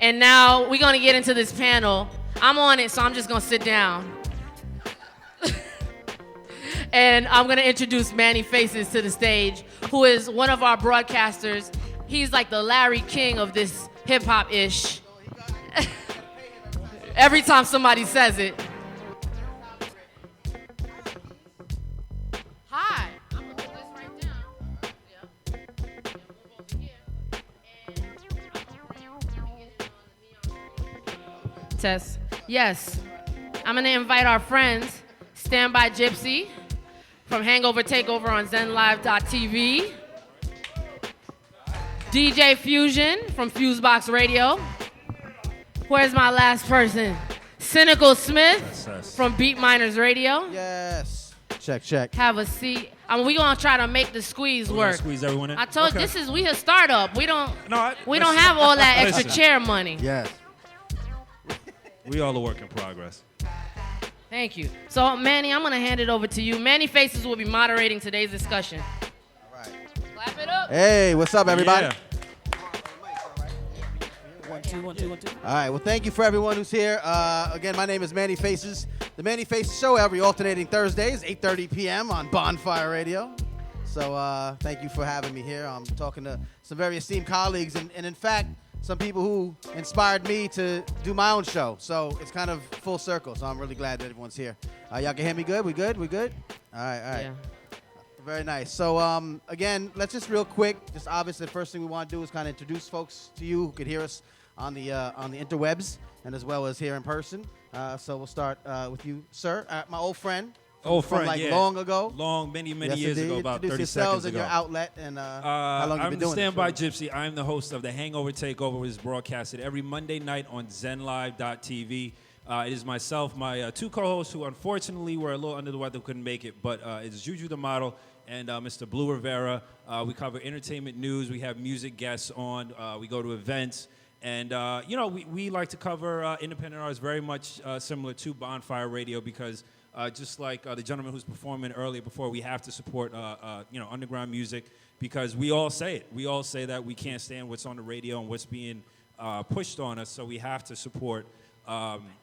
And now we're gonna get into this panel. I'm on it, so I'm just gonna sit down. And I'm gonna introduce Manny Faces to the stage, who is one of our broadcasters. He's like the Larry King of this hip hop ish. Every time somebody says it. Hi. I'm gonna put this right down. Yep. Move over here. And Tess. Yes. I'm gonna invite our friends, Stand By Gypsy from Hangover Takeover on ZenLive.tv. DJ Fusion from FuseBox Radio. Where's my last person? Cynical Smith from Beatminerz Radio. Yes. Check. Have a seat. We're gonna try to make the squeeze work. Squeeze everyone in. I told you we a startup. We don't have listen. all that extra chair money. Yes. We all a work in progress. Thank you. So Manny, I'm gonna hand it over to you. Manny Faces will be moderating today's discussion. All right. Clap it up. Hey, what's up, everybody? Yeah. 1 2 1 2 1 2. All right. Well, thank you for everyone who's here. Again, my name is Manny Faces. The Manny Faces Show every alternating Thursdays, 8:30 p.m. on Bondfire Radio. So thank you for having me here. I'm talking to some very esteemed colleagues, and in fact, some people who inspired me to do my own show. So it's kind of full circle. So I'm really glad that everyone's here. Y'all can hear me good? We good? All right. Yeah. Very nice. So again, let's just real quick, just obviously the first thing we want to do is kind of introduce folks to you who could hear us on the interwebs and as well as here in person. So we'll start with you, sir. My old friend. From long ago. Many Yes, years indeed. ago, about Introduce 30 yourselves seconds and ago. your outlet and how long you've been doing I'm Stand it. By Gypsy. I'm the host of the Hangover Takeover, which is broadcasted every Monday night on ZenLive.tv. It is myself, my two co-hosts who unfortunately were a little under the weather, couldn't make it, but it's Juju the model and Mr. Blue Rivera. We cover entertainment news. We have music guests on. We go to events. And, we like to cover independent artists very much similar to Bondfire Radio because just like the gentleman who's performing earlier before, we have to support, underground music because we all say it. We all say that we can't stand what's on the radio and what's being pushed on us, so we have to support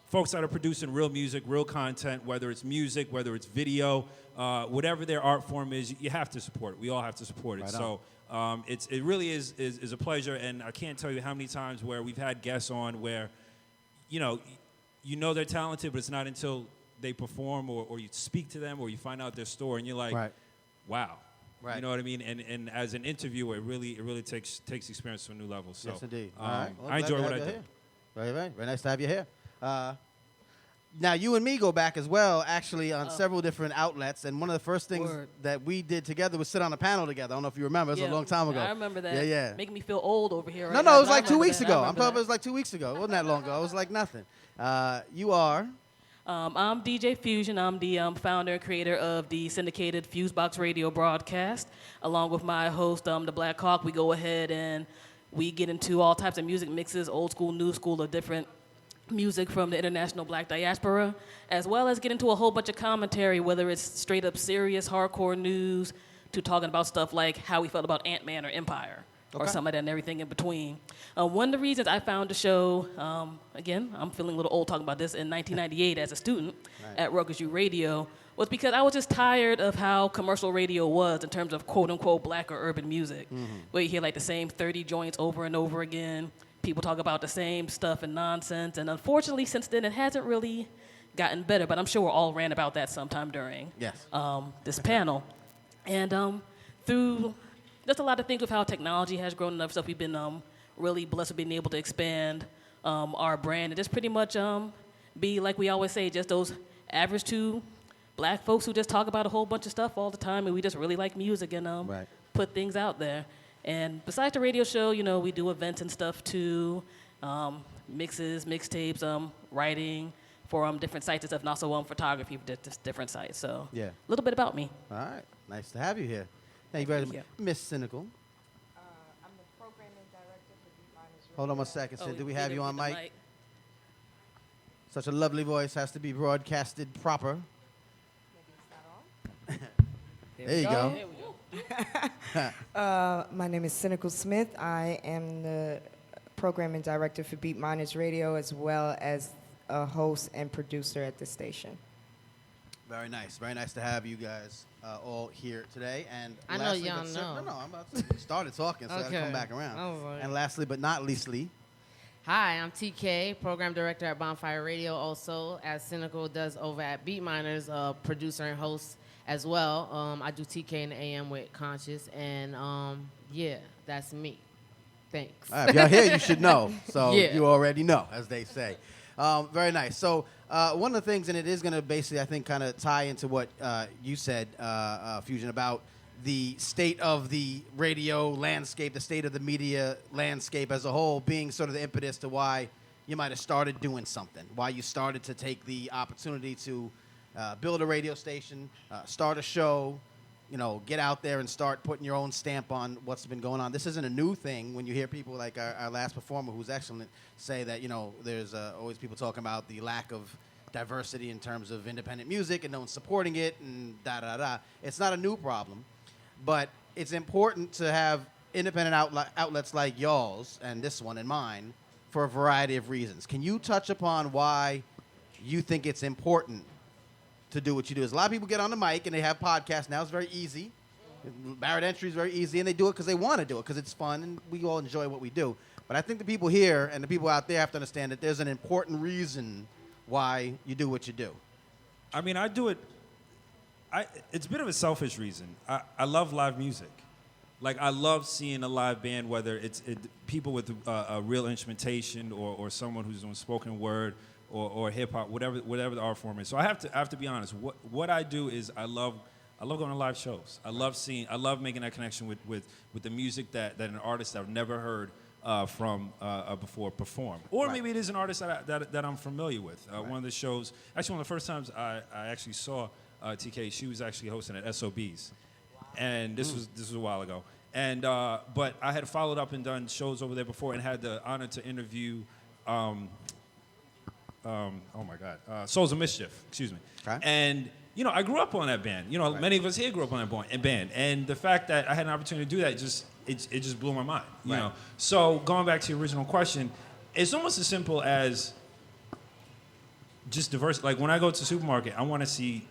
folks that are producing real music, real content, whether it's music, whether it's video, whatever their art form is, you have to support it. We all have to support it. Right on. So it really is a pleasure, and I can't tell you how many times where we've had guests on where, you know they're talented, but it's not until they perform or you speak to them or you find out their story and you're like, Right. wow. Right. You know what I mean? And as an interviewer, it really takes experience to a new level. So, Yes, indeed. All right. Well, I enjoy glad to what I have you do. here. Very nice to have you here. Now, you and me go back as well, actually, on several different outlets. And one of the first things that we did together was sit on a panel together. I don't know if you remember. It was a long time ago. I remember that. Yeah. Making me feel old over here. No, it was like 2 weeks ago. I'm talking about it was like 2 weeks ago. It wasn't that long ago. It was like nothing. You are? I'm DJ Fusion. I'm the founder and creator of the syndicated FuseBox radio broadcast. Along with my host, the Black Hawk, we go ahead and we get into all types of music mixes, old school, new school, of different music from the international black diaspora, as well as get into a whole bunch of commentary, whether it's straight up serious hardcore news to talking about stuff like how we felt about Ant-Man or Empire. Or some of that and everything in between. One of the reasons I found the show, again, I'm feeling a little old talking about this, in 1998 as a student at Rutgers U Radio, was because I was just tired of how commercial radio was in terms of quote-unquote black or urban music, where you hear like the same 30 joints over and over again. People talk about the same stuff and nonsense, and unfortunately, since then, it hasn't really gotten better, but I'm sure we're all ran about that sometime during this panel. And through just a lot of things with how technology has grown and other stuff, we've been really blessed with being able to expand our brand and just pretty much be, like we always say, just those average two black folks who just talk about a whole bunch of stuff all the time, and we just really like music and put things out there. And besides the radio show, we do events and stuff too, mixes, mixtapes, writing for different sites and stuff, and also photography for different sites. So a little bit about me. All right. Nice to have you here. Thank you very much. Miss Cynical. I'm the programming director for Beatminerz. Hold on one second, Sid. Do we have you on the mic? Such a lovely voice has to be broadcasted proper. Maybe it's not on. There you go. There we go. My name is Cynical Smith. I am the programming director for Beatminerz Radio, as well as a host and producer at the station. Very nice. Very nice to have you guys all here today. And I know lastly, y'all but know. No, I'm about to started talking, so I gotta come back around. All right. And lastly, but not leastly, Hi, I'm TK, program director at Bondfire Radio, also as Cynical does over at Beatminerz, producer and host as well. I do TK in the AM with Conscious, and yeah, that's me. Thanks. all right, if y'all here, you should know. So Yeah. you already know, as they say. Very nice. So one of the things, and it is going to basically, I think, kind of tie into what you said, Fusion, about the state of the radio landscape, the state of the media landscape as a whole, being sort of the impetus to why you might have started doing something, why you started to take the opportunity to build a radio station, start a show, get out there and start putting your own stamp on what's been going on. This isn't a new thing. When you hear people like our last performer, who's excellent, say that, there's always people talking about the lack of diversity in terms of independent music and no one's supporting it and da-da-da. It's not a new problem, but it's important to have independent outlets like y'all's and this one and mine for a variety of reasons. Can you touch upon why you think it's important to do what you do? Is a lot of people get on the mic and they have podcasts now. It's very easy. Barrier entry is very easy, and they do it because they want to do it, because it's fun, and we all enjoy what we do. But I think the people here and the people out there have to understand that there's an important reason why you do what you do. I mean, I do it. It's a bit of a selfish reason. I love live music. Like, I love seeing a live band, whether it's people with a real instrumentation or someone who's doing spoken word or hip hop, whatever the art form is. So I have to be honest. What I do is I love going to live shows. I love making that connection with the music that an artist I've never heard from before perform. Or maybe it is an artist that I'm familiar with. One of the shows, actually one of the first times I actually saw TK, she was actually hosting at SOB's. And this was a while ago. And but I had followed up and done shows over there before and had the honor to interview oh my God, Souls of Mischief, excuse me. Okay. And I grew up on that band. Many of us here grew up on that band. And the fact that I had an opportunity to do that it just blew my mind. You know. So going back to your original question, it's almost as simple as just diverse. Like when I go to the supermarket, I want to see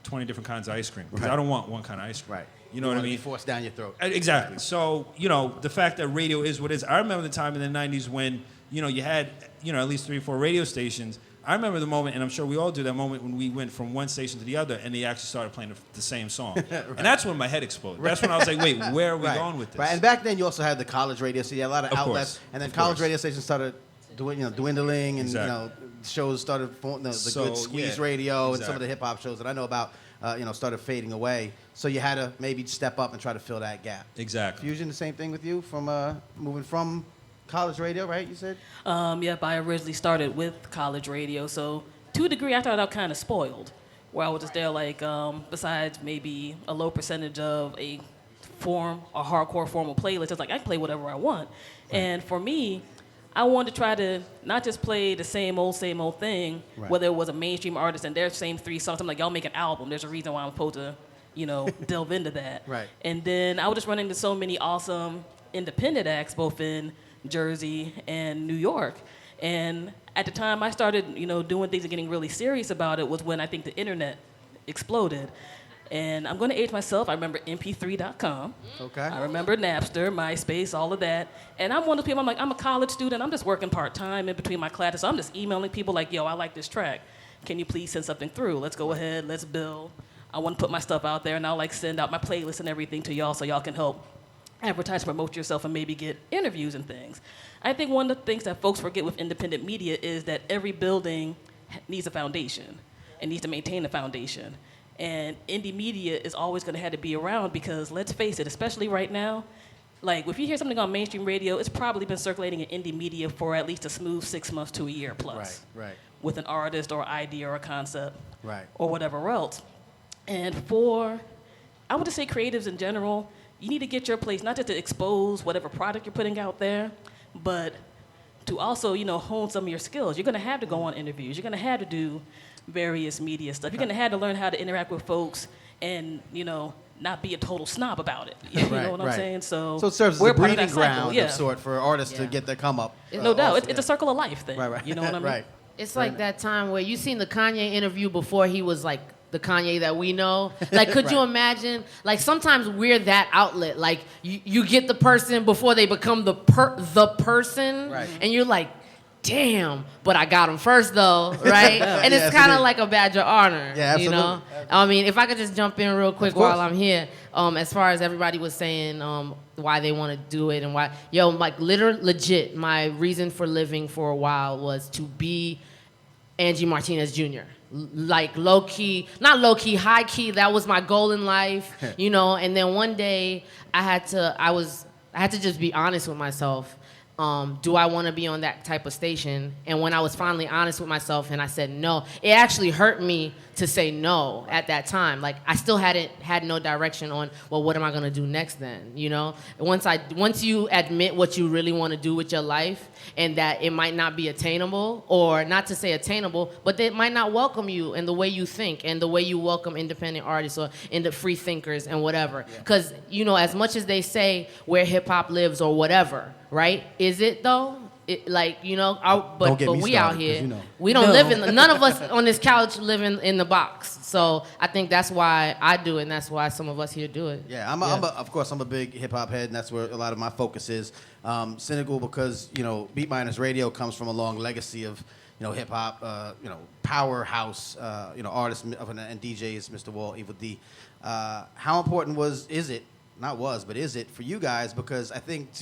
20 different kinds of ice cream, because I don't want one kind of ice cream. Right. You know what I mean? Be forced down your throat. Exactly. So the fact that radio is what it is. I remember the time in the '90s when you had at least 3 or 4 radio stations. I remember the moment, and I'm sure we all do, that moment when we went from one station to the other and they actually started playing the same song. Right. And that's when my head exploded. That's when I was like, wait, where are we going with this? Right. And back then you also had the college radio, so you had a lot of outlets. Course. And then college radio stations started dwindling, and Exactly. shows started the good squeeze radio and some of the hip hop shows that I know about started fading away. So you had to maybe step up and try to fill that gap. Exactly. Fusion, the same thing with you from moving from college radio, right? You said? Yep, I originally started with college radio, so to a degree I thought I was kind of spoiled, where I was just there besides maybe a low percentage of a hardcore formal playlist, it's like I can play whatever I want. Right. And for me, I wanted to try to not just play the same old thing, right, whether it was a mainstream artist and their same 3 songs. I'm like, y'all make an album. There's a reason why I'm supposed to, delve into that. Right. And then I would just run into so many awesome independent acts, both in Jersey and New York. And at the time I started, doing things and getting really serious about it was when I think the internet exploded. And I'm going to age myself. I remember mp3.com. Okay. I remember Napster, MySpace, all of that. And I'm one of those people, I'm a college student. I'm just working part-time in between my classes. So I'm just emailing people like, yo, I like this track. Can you please send something through? Let's go ahead. Let's build. I want to put my stuff out there, and I'll send out my playlist and everything to y'all so y'all can help advertise, promote yourself, and maybe get interviews and things. I think one of the things that folks forget with independent media is that every building needs a foundation and needs to maintain a foundation. And indie media is always going to have to be around because, let's face it, especially right now, if you hear something on mainstream radio, it's probably been circulating in indie media for at least a smooth 6 months to a year plus. Right. With an artist or idea or a concept. Right. Or whatever else. And I would just say creatives in general, you need to get your place, not just to expose whatever product you're putting out there, but to also, hone some of your skills. You're going to have to go on interviews. You're going to have to do various media stuff. You're going to have to learn how to interact with folks and, not be a total snob about it. You know what I'm saying? So it serves as we're a part of breeding that cycle, ground of sort for artists to get their come up. No doubt. It's a circle of life thing. Right. You know what I mean? Right. It's like that time where you seen the Kanye interview before he was like the Kanye that we know. Like, could you imagine? Like, sometimes we're that outlet. Like, you get the person before they become the person, and you're like, damn, but I got him first though, right? And it's kind of like a badge of honor, you know? I mean, if I could just jump in real quick while I'm here, as far as everybody was saying why they want to do it and why, like legit, my reason for living for a while was to be Angie Martinez Jr. Like low-key, not low-key, high-key, that was my goal in life, you know? And then one day I had to just be honest with myself. Do I want to be on that type of station? And when I was finally honest with myself and I said no, it actually hurt me to say no at that time. Like, I still had no direction on, well, what am I going to do next then, you know? Once you admit what you really want to do with your life and that it might not be attainable, or not to say attainable, but they might not welcome you in the way you think and the way you welcome independent artists or into free thinkers and whatever. Because, you know, as much as they say where hip-hop lives or whatever, right? Is it though? Like, you know, but we out here, we don't live in, none of us on this couch live in the box. So I think that's why I do it, and that's why some of us here do it. Yeah, of course, I'm a big hip-hop head, and that's where a lot of my focus is. Cynical, because, you know, Beatminerz Radio comes from a long legacy of, you know, hip-hop, you know, powerhouse, you know, artists and DJs, Mr. Wall, Evil D. How important is it for you guys? Because I think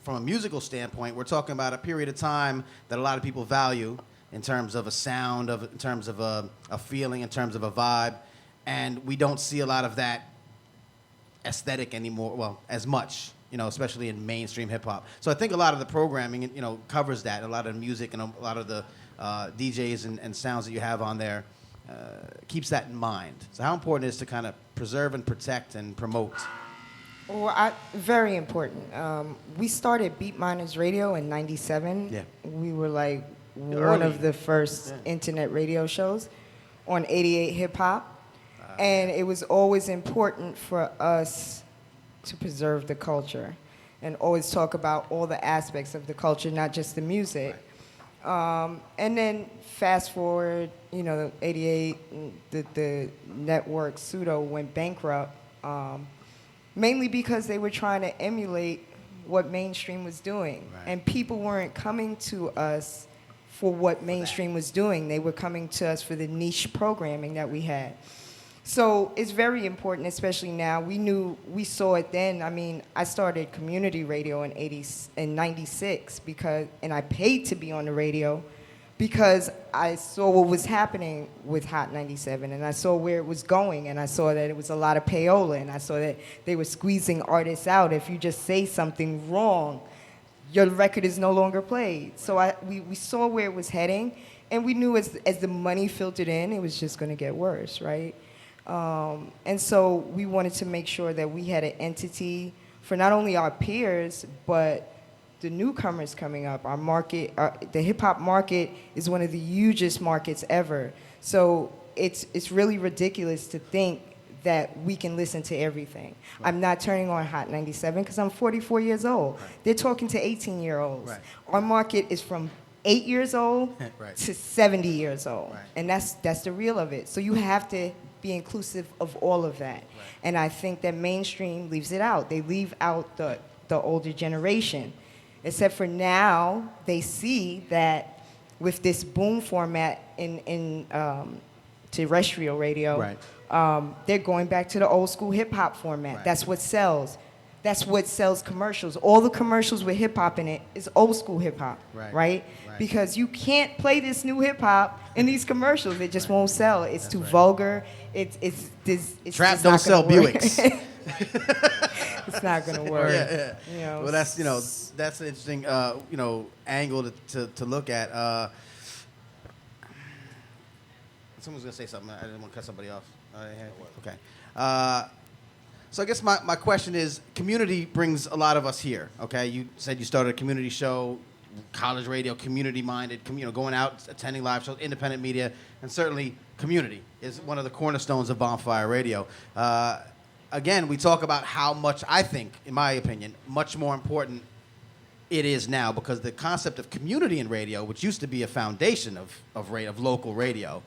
from a musical standpoint, we're talking about a period of time that a lot of people value in terms of a sound, in terms of a feeling, in terms of a vibe, and we don't see a lot of that aesthetic anymore, well, as much, you know, especially in mainstream hip-hop. So I think a lot of the programming, you know, covers that, a lot of the music and a lot of the DJs and sounds that you have on there keeps that in mind. So how important it is to kind of preserve and protect and promote? Well, very important. We started Beatminerz Radio in '97. Yeah. We were like one of the first internet radio shows on 88 Hip Hop. And it was always important for us to preserve the culture and always talk about all the aspects of the culture, not just the music. And then fast forward, you know, 88, the network Pseudo went bankrupt. Mainly because they were trying to emulate what mainstream was doing. Right. And people weren't coming to us for what mainstream was doing. They were coming to us for the niche programming that we had. So it's very important, especially now. We saw it then. I mean, I started community radio in '96 and I paid to be on the radio because I saw what was happening with Hot 97, and I saw where it was going, and I saw that it was a lot of payola, and I saw that they were squeezing artists out. If you just say something wrong, your record is no longer played. So we saw where it was heading, and we knew as the money filtered in, it was just going to get worse, right? And so we wanted to make sure that we had an entity for not only our peers, but the newcomers coming up. Our market, the hip-hop market is one of the hugest markets ever. So it's really ridiculous to think that we can listen to everything. Right. I'm not turning on Hot 97 because I'm 44 years old. Right. They're talking to 18-year-olds. Right. Our market is from 8 years old to 70 years old. Right. And that's the real of it. So you have to be inclusive of all of that. Right. And I think that mainstream leaves it out. They leave out the older generation. Except for now, they see that with this boom format in terrestrial radio, they're going back to the old school hip hop format. Right. That's what sells. That's what sells commercials. All the commercials with hip hop in it is old school hip hop, right? Because you can't play this new hip hop in these commercials. It just won't sell. It's too vulgar. It's Trap don't sell Buicks. It's not going to work. Yeah. You know, well, that's an interesting angle to look at. Someone's going to say something. I didn't want to cut somebody off. Okay. So I guess my question is, community brings a lot of us here. Okay, you said you started a community show, college radio, community-minded, going out, attending live shows, independent media, and certainly community is one of the cornerstones of Bondfire Radio. again, we talk about how much, I think, in my opinion, much more important it is now, because the concept of community in radio, which used to be a foundation of local radio,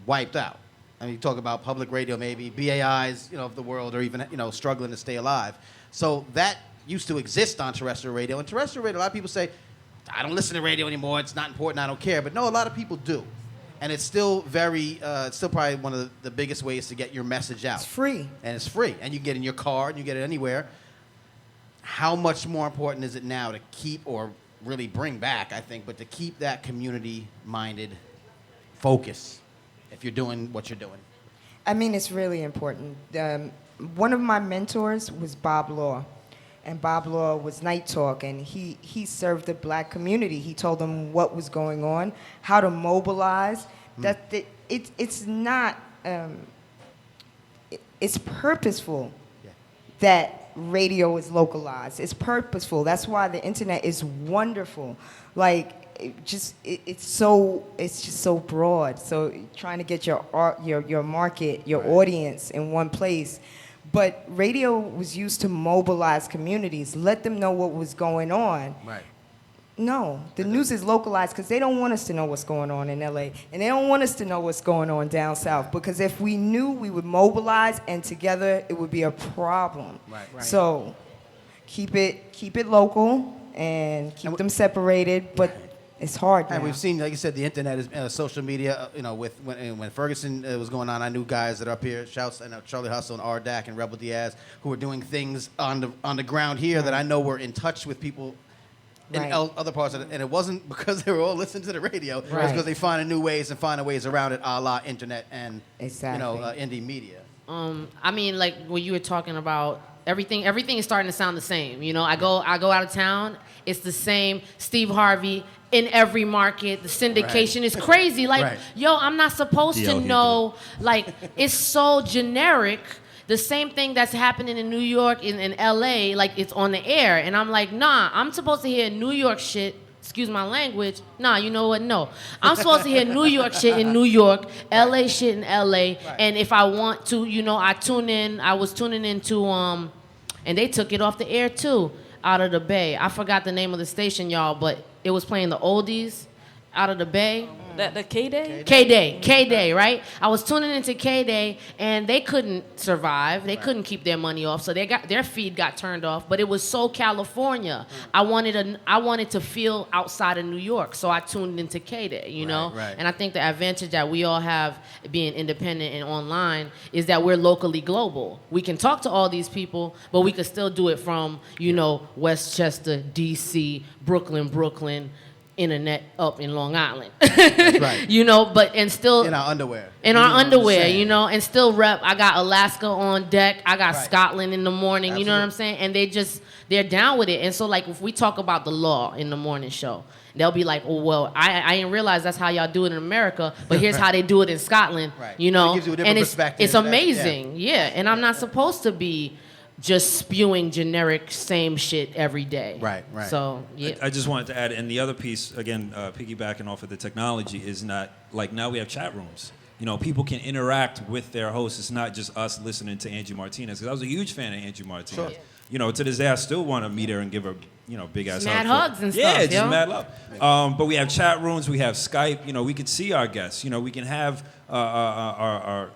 wiped out. I mean, you talk about public radio, maybe BAIs, of the world, or even, struggling to stay alive. So that used to exist on terrestrial radio. And terrestrial radio, a lot of people say, I don't listen to radio anymore. It's not important. I don't care. But no, a lot of people do. And it's still it's still probably one of the biggest ways to get your message out. It's free. And it's free. And you get it in your car, and you get it anywhere. How much more important is it now to keep, or really bring back, I think, but to keep that community-minded focus if you're doing what you're doing? I mean, it's really important. One of my mentors was Bob Law. And Bob Law was Night Talk, and he served the black community. He told them what was going on, how to mobilize. It's not, it's purposeful that radio is localized. It's purposeful. That's why the internet is wonderful. Like, it's just so broad. So trying to get your market, your audience in one place. But radio was used to mobilize communities, let them know what was going on. Right. No, the news is localized because they don't want us to know what's going on in LA, and they don't want us to know what's going on down south. Because if we knew, we would mobilize, and together it would be a problem. Right. So keep it local and keep them separated. But it's hard now. And we've seen, like you said, the internet is social media. When Ferguson was going on, I knew guys that are up here. Shouts, I know Charlie Hustle and R-Dak and Rebel Diaz, who were doing things on the ground here that I know were in touch with people in other parts of it. And it wasn't because they were all listening to the radio. It was because they finding new ways and finding ways around it, a la internet and indie media. I mean, like when you were talking about everything is starting to sound the same. I go out of town, it's the same. Steve Harvey in every market. The syndication is crazy. Like, yo, I'm not supposed to know. Like, it's so generic. The same thing that's happening in New York, in LA, like it's on the air. And I'm like, nah, I'm supposed to hear New York shit. Excuse my language. Nah, you know what? No. I'm supposed to hear New York shit in New York, LA shit in LA. And if I want to, I tune in. I was tuning into, and they took it off the air too, out of the Bay. I forgot the name of the station, y'all, but it was playing the oldies out of the Bay. The K-Day? K-Day, right? I was tuning into K-Day, and they couldn't survive. They couldn't keep their money off, so their feed got turned off. But it was so California. I wanted to feel outside of New York, so I tuned into K-Day, you know? Right. And I think the advantage that we all have being independent and online is that we're locally global. We can talk to all these people, but we can still do it from, Westchester, D.C., Brooklyn, internet up in Long Island. That's right. And still in our underwear. And still rep. I got Alaska on deck. I got Scotland in the morning. Absolutely. You know what I'm saying? And they're down with it. And so, like, if we talk about the law in the morning show, they'll be like, oh, well, I didn't realize that's how y'all do it in America, but here's how they do it in Scotland. Right. It gives you a different perspective. It's amazing. Yeah. And I'm not supposed to be just spewing generic same shit every day. Right. So, yeah. I just wanted to add, and the other piece, again, piggybacking off of the technology, is not, like, now we have chat rooms. People can interact with their hosts. It's not just us listening to Angie Martinez, because I was a huge fan of Angie Martinez. Sure. To this day, I still want to meet her and give her, big ass mad hugs and stuff. Yeah, just mad love. But we have chat rooms, we have Skype. We could see our guests. We can have our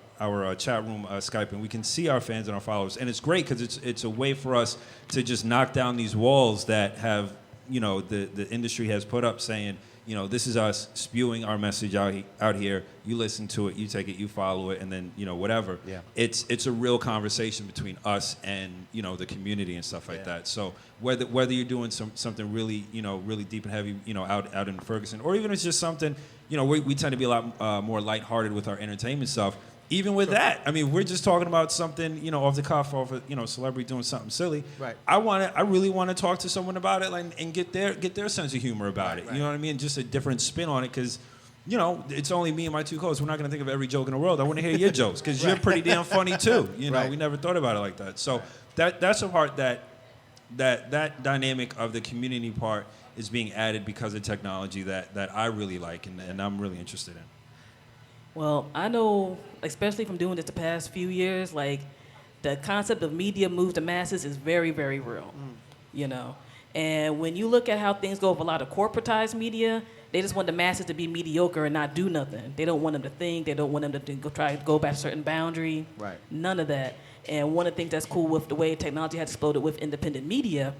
chat room Skype, and we can see our fans and our followers, and it's great because it's a way for us to just knock down these walls that have the industry has put up, saying this is us spewing our message out here. You listen to it, you take it, you follow it, and then whatever. Yeah. It's a real conversation between us and the community and stuff like that. So whether you're doing something really really deep and heavy out in Ferguson, or even it's just something we tend to be a lot more lighthearted with our entertainment stuff. Even with that, I mean, we're just talking about something, off the cuff, off a celebrity doing something silly. Right. I really want to talk to someone about it, and get their sense of humor about it. You know what I mean? Just a different spin on it, because, it's only me and my two co-hosts. We're not going to think of every joke in the world. I want to hear your jokes, because you're pretty damn funny too. We never thought about it like that. So that's a part that dynamic of the community part is being added because of technology that I really like and I'm really interested in. Well, I know, especially from doing this the past few years, like, the concept of media moves the masses is very, very real, you know. And when you look at how things go with a lot of corporatized media, they just want the masses to be mediocre and not do nothing. They don't want them to think. They don't want them to try to go by a certain boundary. Right. None of that. And one of the things that's cool with the way technology has exploded with independent media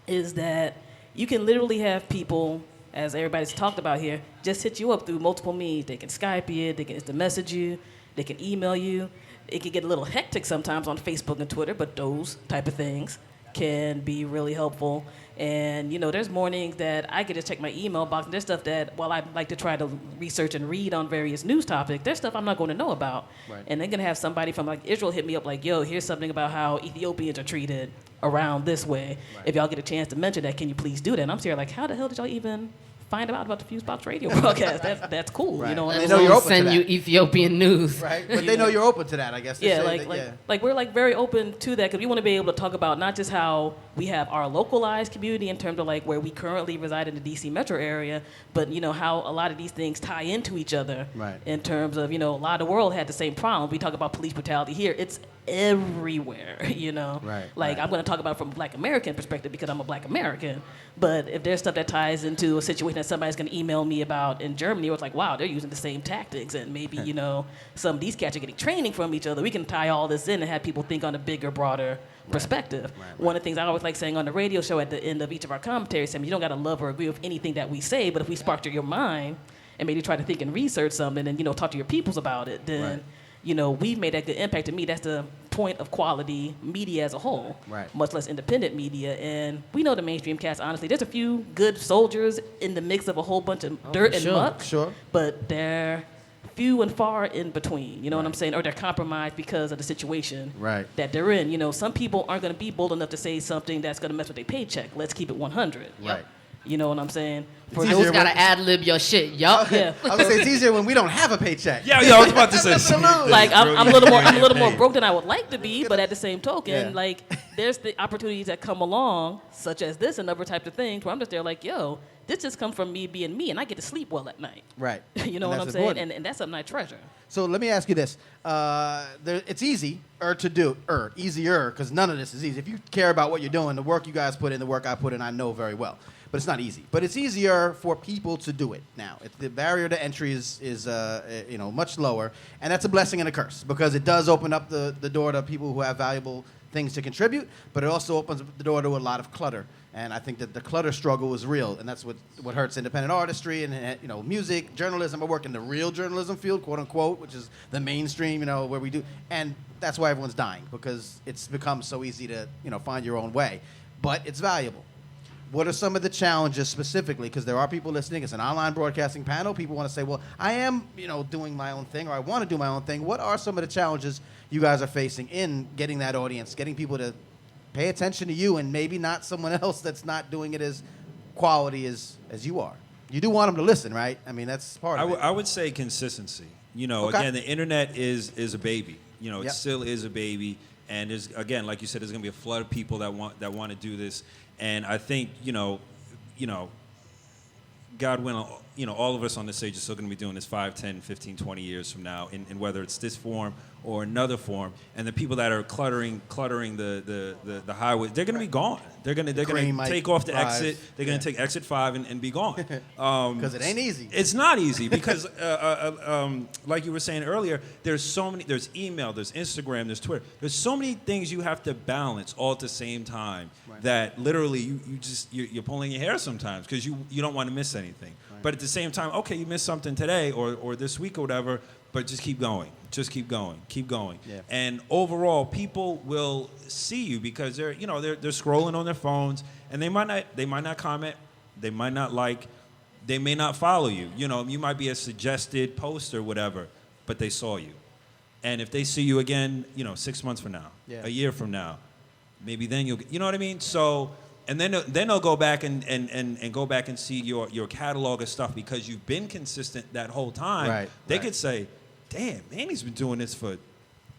is that you can literally have people, as everybody's talked about here, just hit you up through multiple means. They can Skype you, they can instant message you, they can email you. It can get a little hectic sometimes on Facebook and Twitter, but those type of things can be really helpful. And, you know, there's mornings that I get to check my email box, and there's stuff that, while I like to try to research and read on various news topics, there's stuff I'm not going to know about. Right. And they're going to have somebody from, like, Israel hit me up like, yo, here's something about how Ethiopians are treated around this way. Right. If y'all get a chance to mention that, can you please do that? And I'm here like, how the hell did y'all even find out about the FuseBox radio broadcast? That's cool, Right. you know. And And they know you're open to send that. you Ethiopian news. Right, but they know you're open to that, I guess. They yeah, say like, that, like we're like very open to that because we want to be able to talk about not just how we have our localized community in terms of like where we currently reside in the DC metro area, but you know how a lot of these things tie into each other. Right. In terms of, you know, a lot of the world had the same problem. We talk about police brutality here. It's everywhere, you know. Right, Like right. I'm going to talk about it from a Black American perspective because I'm a Black American. But if there's stuff that ties into a situation that somebody's going to email me about in Germany, where it's like, wow, they're using the same tactics, and maybe you know some of these cats are getting training from each other. We can tie all this in and have people think on a bigger, broader perspective. Right. One of the things I always like saying on the radio show at the end of each of our commentaries, Sam, you don't got to love or agree with anything that we say, but if we sparked your mind and maybe try to think and research something and, you know, talk to your peoples about it, then, Right. you know, we've made that good impact. To me, that's the point of quality media as a whole, Right. much less independent media. And we know the mainstream cast, honestly, there's a few good soldiers in the mix of a whole bunch of dirt for and sure. muck, Sure. but they're few and far in between, you know what I'm saying? Or they're compromised because of the situation Right. that they're in. You know, some people aren't going to be bold enough to say something that's going to mess with their paycheck. Let's keep it 100. Right. You know what I'm saying? For It's I easier just gotta when- ad lib your shit, yup. yeah. I was gonna say it's easier when we don't have a paycheck. Yeah, I was about to say. Absolutely. Like I'm a little more broke than I would like to be, but at the same token, Yeah. like there's the opportunities that come along, such as this and other types of things, where I'm just there like, yo, this just comes from me being me, and I get to sleep well at night. Right. You know And what I'm that's saying? important. And that's something I treasure. So let me ask you this: it's easier to do, easier, because none of this is easy. If you care about what you're doing, the work you guys put in, the work I put in, I know very well. But it's not easy. But it's easier for people to do it now. The barrier to entry is you know, much lower, and that's a blessing and a curse because it does open up the door to people who have valuable things to contribute. But it also opens the door to a lot of clutter. And I think that the clutter struggle is real, and that's what hurts independent artistry and, you know, music, journalism. I work in the real journalism field, quote unquote, which is the mainstream, you know, where we do, and that's why everyone's dying because it's become so easy to, you know, find your own way, but it's valuable. What are some of the challenges specifically? Because there are people listening. It's an online broadcasting panel. People want to say, well, I am, you know, doing my own thing, or I want to do my own thing. What are some of the challenges you guys are facing in getting that audience, getting people to pay attention to you and maybe not someone else that's not doing it as quality as you are? You do want them to listen, right? I mean, that's part of it. I would say consistency. You know, Okay. again, the internet is a baby. You know, it Yep. still is a baby. And there's, again, like you said, there's going to be a flood of people that want to do this. And I think, you know, God willing, you know, all of us on this stage are still going to be doing this 5, 10, 15, 20 years from now, in whether it's this form or another form. And the people that are cluttering the highway, they're going to be gone. They're going to take off the drive. exit. They're going to take exit 5 and be gone. Because it ain't easy. It's not easy because, like you were saying earlier, there's so many. There's email, there's Instagram, there's Twitter. There's so many things you have to balance all at the same time that literally you're pulling your hair sometimes because you don't want to miss anything. Right. But at the same time, okay, you missed something today or this week or whatever, but just keep going. Just keep going. Keep going. Yeah. And overall, people will see you because they're scrolling on their phones and they might not comment, they might not like, they may not follow you. You know, you might be a suggested post or whatever, but they saw you. And if they see you again, you know, 6 months from now, a year from now, maybe then you know what I mean? So, and then they'll go back and go back and see your catalog of stuff because you've been consistent that whole time. Right. They could say, damn, Manny's been doing this for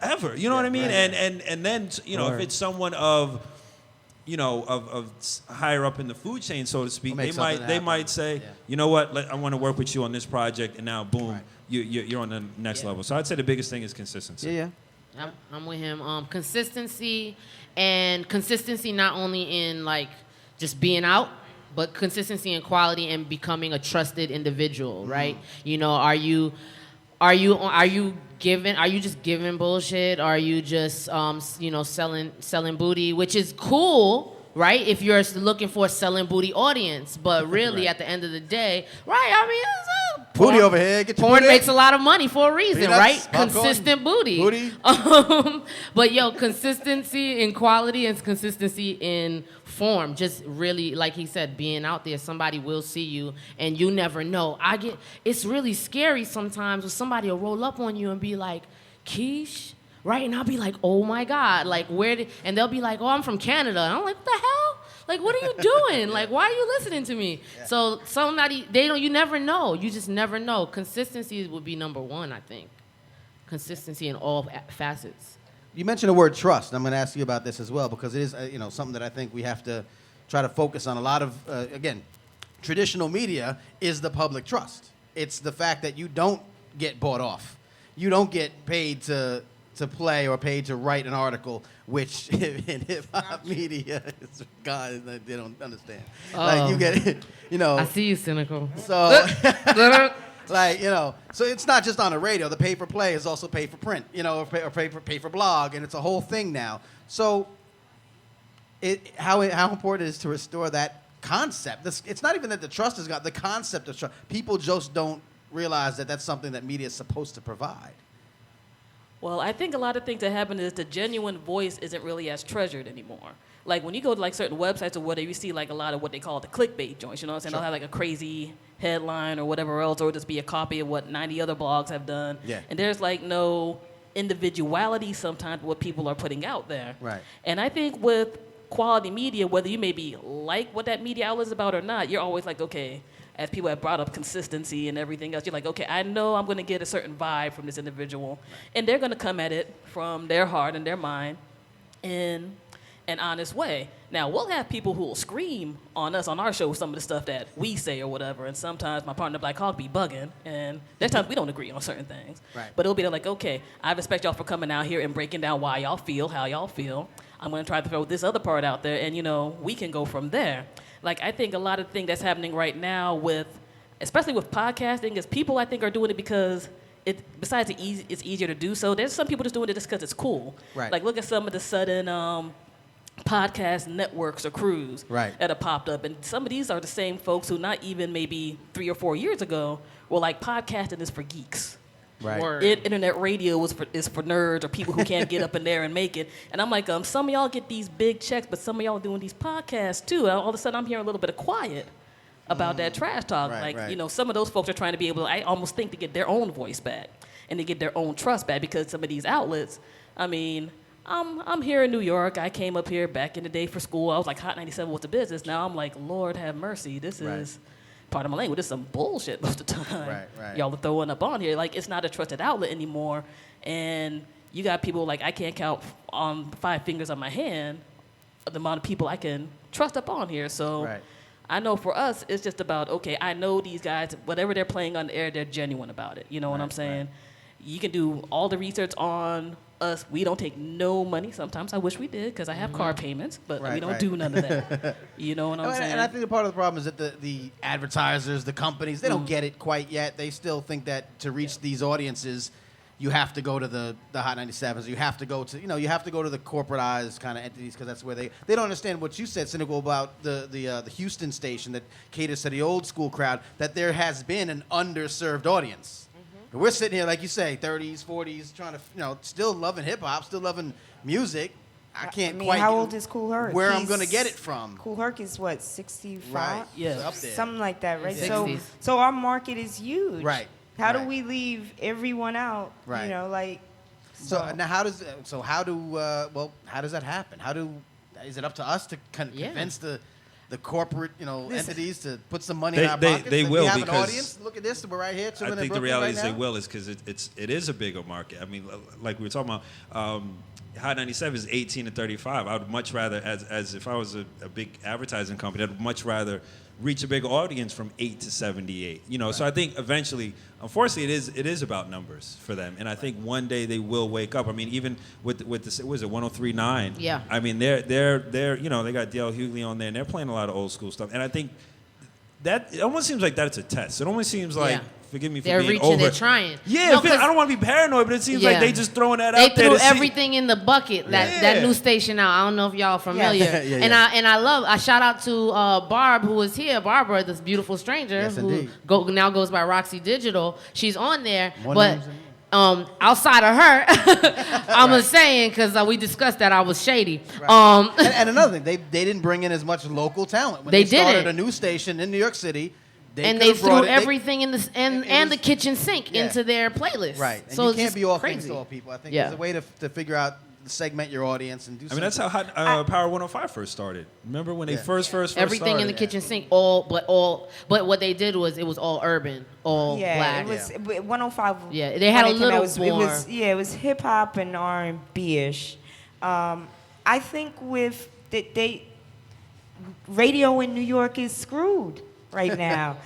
ever. You know what I mean? Right. And then, you know, if it's someone of higher up in the food chain, so to speak, they might say, you know what, I want to work with you on this project, and now boom, you're on the next level. So I'd say the biggest thing is consistency. Yeah. I'm with him. Consistency not only in like just being out, but consistency in quality and becoming a trusted individual, right? You know, are you just giving bullshit? Are you just selling booty, which is cool, right? If you're looking for a selling booty audience, but really right. At the end of the day, right? I mean, booty over here. Get your porn booty. makes a lot of money for a reason, Peanuts, right? popcorn, Consistent booty. But consistency in quality and consistency in form. Just really, like he said, being out there. Somebody will see you, and you never know. It's really scary sometimes when somebody will roll up on you and be like, "Keish," right? And I'll be like, "Oh my God!" Like, and they'll be like, "Oh, I'm from Canada." And I'm like, "What the hell? Like, what are you doing? Like, why are you listening to me?" Yeah. So you never know. You just never know. Consistency would be number one, I think. Consistency in all facets. You mentioned the word trust, and I'm going to ask you about this as well, because it is something that I think we have to try to focus on. A lot of, again, traditional media is the public trust. It's the fact that you don't get bought off. You don't get paid to play or paid to write an article, which in hip-hop media, God, they don't understand. Like, you get, I see you, Cynical. So... Like, so it's not just on the radio. The pay for play is also pay for print, or pay for blog, and it's a whole thing now. So, how important it is to restore that concept. It's not even that the trust is gone. The concept of trust. People just don't realize that that's something that media is supposed to provide. Well, I think a lot of things that happen is the genuine voice isn't really as treasured anymore. Like when you go to like certain websites or whatever, you see like a lot of what they call the clickbait joints. You know what I'm saying? Sure. They'll have like a crazy headline or whatever else, or just be a copy of what 90 other blogs have done. Yeah. And there's like no individuality sometimes what people are putting out there. Right. And I think with quality media, whether you maybe like what that media outlet is about or not, you're always like, okay, as people have brought up consistency and everything else, you're like, okay, I know I'm going to get a certain vibe from this individual. And they're going to come at it from their heart and their mind in an honest way. Now, we'll have people who will scream on us on our show some of the stuff that we say or whatever, and sometimes my partner Black Hawk be bugging, and there's times we don't agree on certain things. Right. But it'll be like, okay, I respect y'all for coming out here and breaking down why y'all feel, how y'all feel. I'm going to try to throw this other part out there, and, we can go from there. Like, I think a lot of things that's happening right now especially with podcasting, is people, I think, are doing it because besides it's easier to do so, there's some people just doing it just because it's cool. Right. Like, look at some of the sudden podcast networks or crews that have popped up. And some of these are the same folks who not even maybe 3 or 4 years ago were like, podcasting is for geeks. Right. Internet radio is for nerds or people who can't get up in there and make it. And I'm like, some of y'all get these big checks, but some of y'all are doing these podcasts too. And all of a sudden I'm hearing a little bit of quiet about that trash talk. Some of those folks are trying to be able to, I almost think, to get their own voice back and to get their own trust back, because some of these outlets, I mean, I'm here in New York. I came up here back in the day for school. I was like, Hot 97 was the business. Now I'm like, Lord have mercy. This is, part of my language, this is some bullshit most of the time. Right. Y'all are throwing up on here. Like, it's not a trusted outlet anymore. And you got people like, I can't count on 5 fingers on my hand the amount of people I can trust up on here. So I know for us, it's just about, okay, I know these guys, whatever they're playing on the air, they're genuine about it. You know what I'm saying? You can do all the research on us. We don't take no money. Sometimes I wish we did, because I have car payments, but we don't do none of that. You know what I'm saying? And I think part of the problem is that the advertisers, the companies, they don't get it quite yet. They still think that to reach these audiences, you have to go to the Hot 97s. You have to go to the corporatized kind of entities, because that's where they don't understand what you said, Cynical, about the Houston station that caters to the old school crowd, that there has been an underserved audience. And we're sitting here, like you say, 30s, 40s, trying to, still loving hip-hop, still loving music. I can't quite... How old is Kool Herc? Where I'm going to get it from. Kool Herc is what, 65? Right. Yeah. Up there. Something like that, right? 60s. So our market is huge. Right. How do we leave everyone out? Right. So now how does that happen? Is it up to us to convince the corporate, entities to put some money in our pockets? They will, we have because an audience. Look at this. We're right here. I think the reality is they will, is because it is a bigger market. I mean, like we were talking about, Hot 97 is 18 to 35. I would much rather, as if I was a big advertising company, I'd much rather reach a big audience from 8 to 78. You know, so I think eventually, unfortunately, it is about numbers for them. And I think one day they will wake up. I mean, even with the what is it, 103.9? Yeah. I mean, they're you know, they got Dale Hughley on there, and they're playing a lot of old school stuff. And I think that it almost seems like that's a test. It almost seems like. Forgive me for they're being reaching, over. they're trying. Yeah, no, I don't want to be paranoid, but it seems like they just throwing that out there. They threw everything in the bucket. That new station out. I don't know if y'all familiar. And I shout out to Barb, who was here. Barbara, this beautiful stranger who now goes by Roxy Digital. She's on there, but outside of her, I'm just saying because we discussed that I was shady. Right. And another thing, they didn't bring in as much local talent when they started a new station in New York City. They threw everything in the and the kitchen sink into their playlist. Right. And so you can't be all crazy. things to all people. I think there's a way to figure out, segment your audience and do something. I mean, that's how Power 105 first started. Remember when they first everything started? in the kitchen sink, but what they did was it was all urban, all black. It was 105. Yeah, they had a little more. It was hip hop and R&B-ish. I think with radio in New York is screwed right now.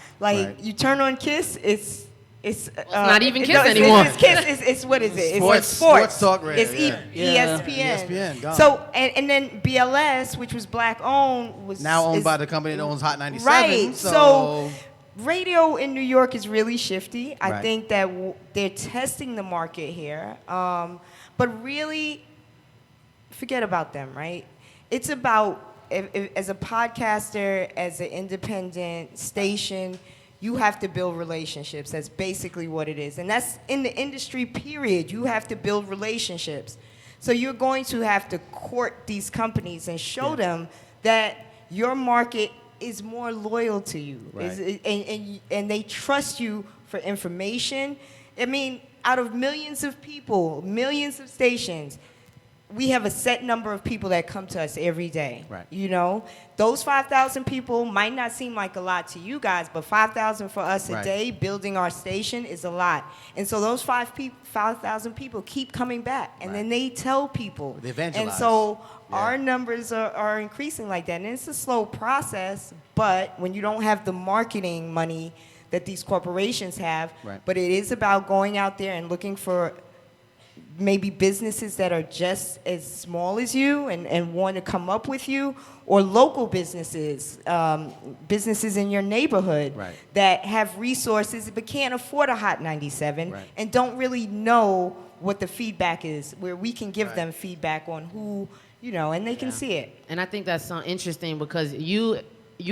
You turn on Kiss, it's not even Kiss anymore. It's Kiss. It's what is it? It's sports talk radio. It's ESPN. ESPN. So and then BLS, which was black owned, was now owned by the company that owns Hot 97. Right. So radio in New York is really shifty. I think that they're testing the market here, but really forget about them. Right. It's about as a podcaster, as an independent station, you have to build relationships. That's basically what it is. And that's in the industry, period. You have to build relationships. So you're going to have to court these companies and show them that your market is more loyal to you. Right. And they trust you for information. I mean, out of millions of people, millions of stations, we have a set number of people that come to us every day. Right. You know, those 5,000 people might not seem like a lot to you guys, but 5,000 for us a day building our station is a lot. And so those 5,000 people keep coming back, and then they tell people. They evangelize. And so our numbers are increasing like that. And it's a slow process, but when you don't have the marketing money that these corporations have, but it is about going out there and looking for maybe businesses that are just as small as you and want to come up with you, or local businesses, businesses in your neighborhood that have resources but can't afford a Hot 97 and don't really know what the feedback is, where we can give them feedback on who, you know, and they can see it. And I think that's interesting because you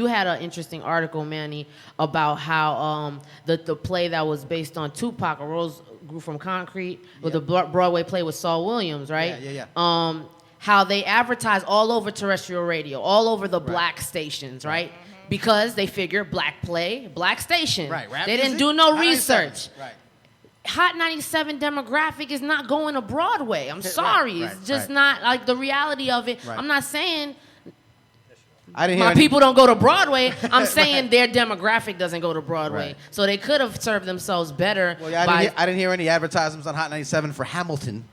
had an interesting article, Manny, about how the play that was based on Tupac, A Rose Grew from Concrete, with the Broadway play with Saul Williams, right? How they advertise all over terrestrial radio, all over the black stations, right? Because they figure black play, black station. Right. Rap they didn't music? do no Hot research. 97. Right. Hot 97 demographic is not going to Broadway. I'm sorry. It's just not like the reality of it. I'm not saying my people don't go to Broadway. I'm saying their demographic doesn't go to Broadway. So they could have served themselves better. Well, I didn't hear any advertisements on Hot 97 for Hamilton.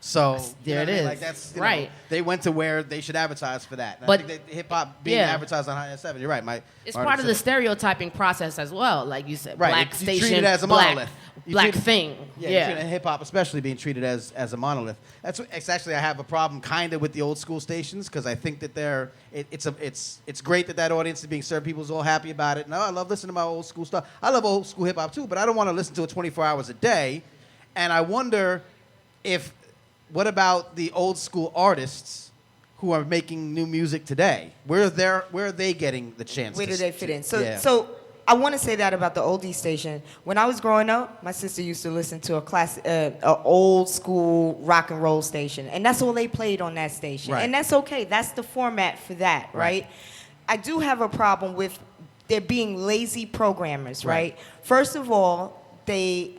So there it is. Like that's right. They went to where they should advertise for that. And but I think hip hop being advertised on Hot 97. You're right. It's part of the stereotyping process as well. Like you said, right. Black you station, treat it as a monolith. Black thing. Yeah. Hip hop, especially being treated as a monolith. It's actually I have a problem kind of with the old school stations because I think that it's great that audience is being served. People's all happy about it. No, I love listening to my old school stuff. I love old school hip hop too, but I don't want to listen to it 24 hours a day. And I wonder what about the old school artists who are making new music today? Where are they getting the chance? Where do they fit in? So I want to say that about the oldie station. When I was growing up, my sister used to listen to a old school rock and roll station, and that's all they played on that station. Right. And that's okay. That's the format for that, right? I do have a problem with there being lazy programmers, right? First of all, they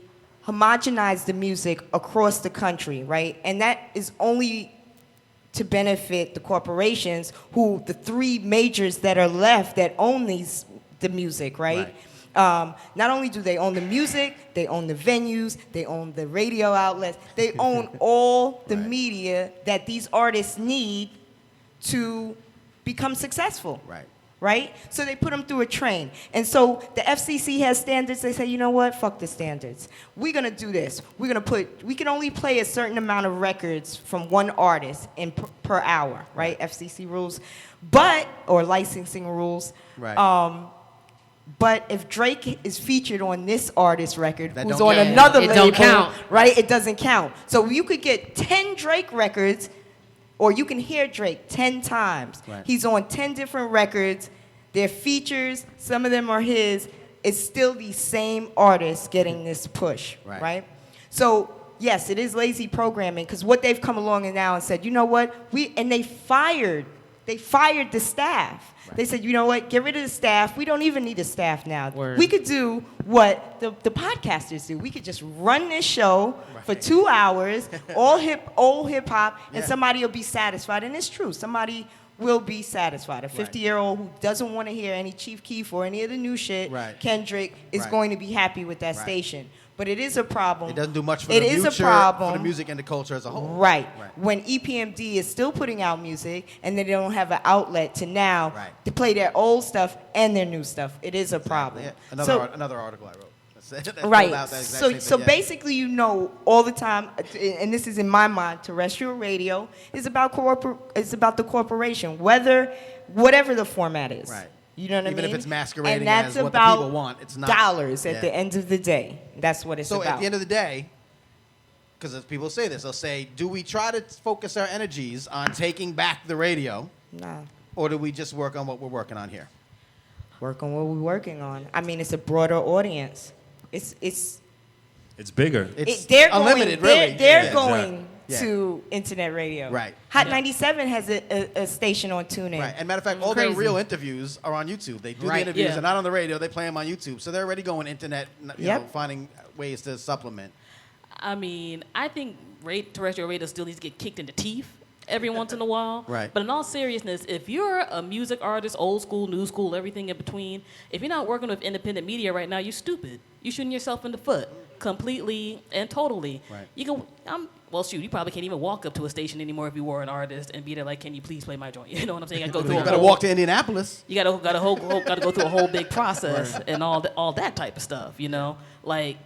homogenize the music across the country, right? And that is only to benefit the corporations the three majors that are left that own the music, right? Not only do they own the music, they own the venues, they own the radio outlets, they own all the media that these artists need to become successful. right? So they put them through a train. And so the FCC has standards. They say, you know what? Fuck the standards. We're going to do this. We can only play a certain amount of records from one artist per hour, right? FCC rules. Or licensing rules. Right. But if Drake is featured on this artist record, That who's don't on count. another It label, don't count. right? It doesn't count. So you could get 10 Drake records, or you can hear Drake 10 times. Right. He's on 10 different records. They're features. Some of them are his. It's still the same artist getting this push, right? So yes, it is lazy programming, because what they've come along and now and said, you know what? They fired the staff. Right. They said, you know what? Get rid of the staff. We don't even need a staff now. Word. We could do what the podcasters do. We could just run this show for 2 hours, old hip hop, and somebody will be satisfied. And it's true. Somebody will be satisfied. A 50-year-old who doesn't want to hear any Chief Keef or any of the new shit, Kendrick, is going to be happy with that station. But it is a problem. It doesn't do much for it the is future, a problem. for the music and the culture as a whole. Right. When EPMD is still putting out music and they don't have an outlet to now to play their old stuff and their new stuff, it is a problem. Yeah. Another article I wrote. Right. So basically, you know, all the time, and this is in my mind, terrestrial radio is about the corporation, whatever the format is. Right. You know what I mean? Even if it's masquerading and that's as what the about people want, it's not. dollars at the end of the day. That's what it's about. So at the end of the day, because as people say this, they'll say, do we try to focus our energies on taking back the radio? Nah. Or do we just work on what we're working on here? Work on what we're working on. I mean, it's a broader audience. It's bigger. They're unlimited, really. They're going to internet radio. Right. Hot 97 has a station on TuneIn. Right. And matter of fact, all their real interviews are on YouTube. They do the interviews. They're not on the radio. They play them on YouTube. So they're already going internet, you know, finding ways to supplement. I mean, I think terrestrial radio still needs to get kicked in the teeth every once in a while. Right. But in all seriousness, if you're a music artist, old school, new school, everything in between, if you're not working with independent media right now, you're stupid. You're shooting yourself in the foot completely and totally. Right. You probably can't even walk up to a station anymore if you were an artist and be there like, can you please play my joint? You know what I'm saying? You gotta walk to Indianapolis. You gotta go through a whole big process and all that type of stuff. You know, like.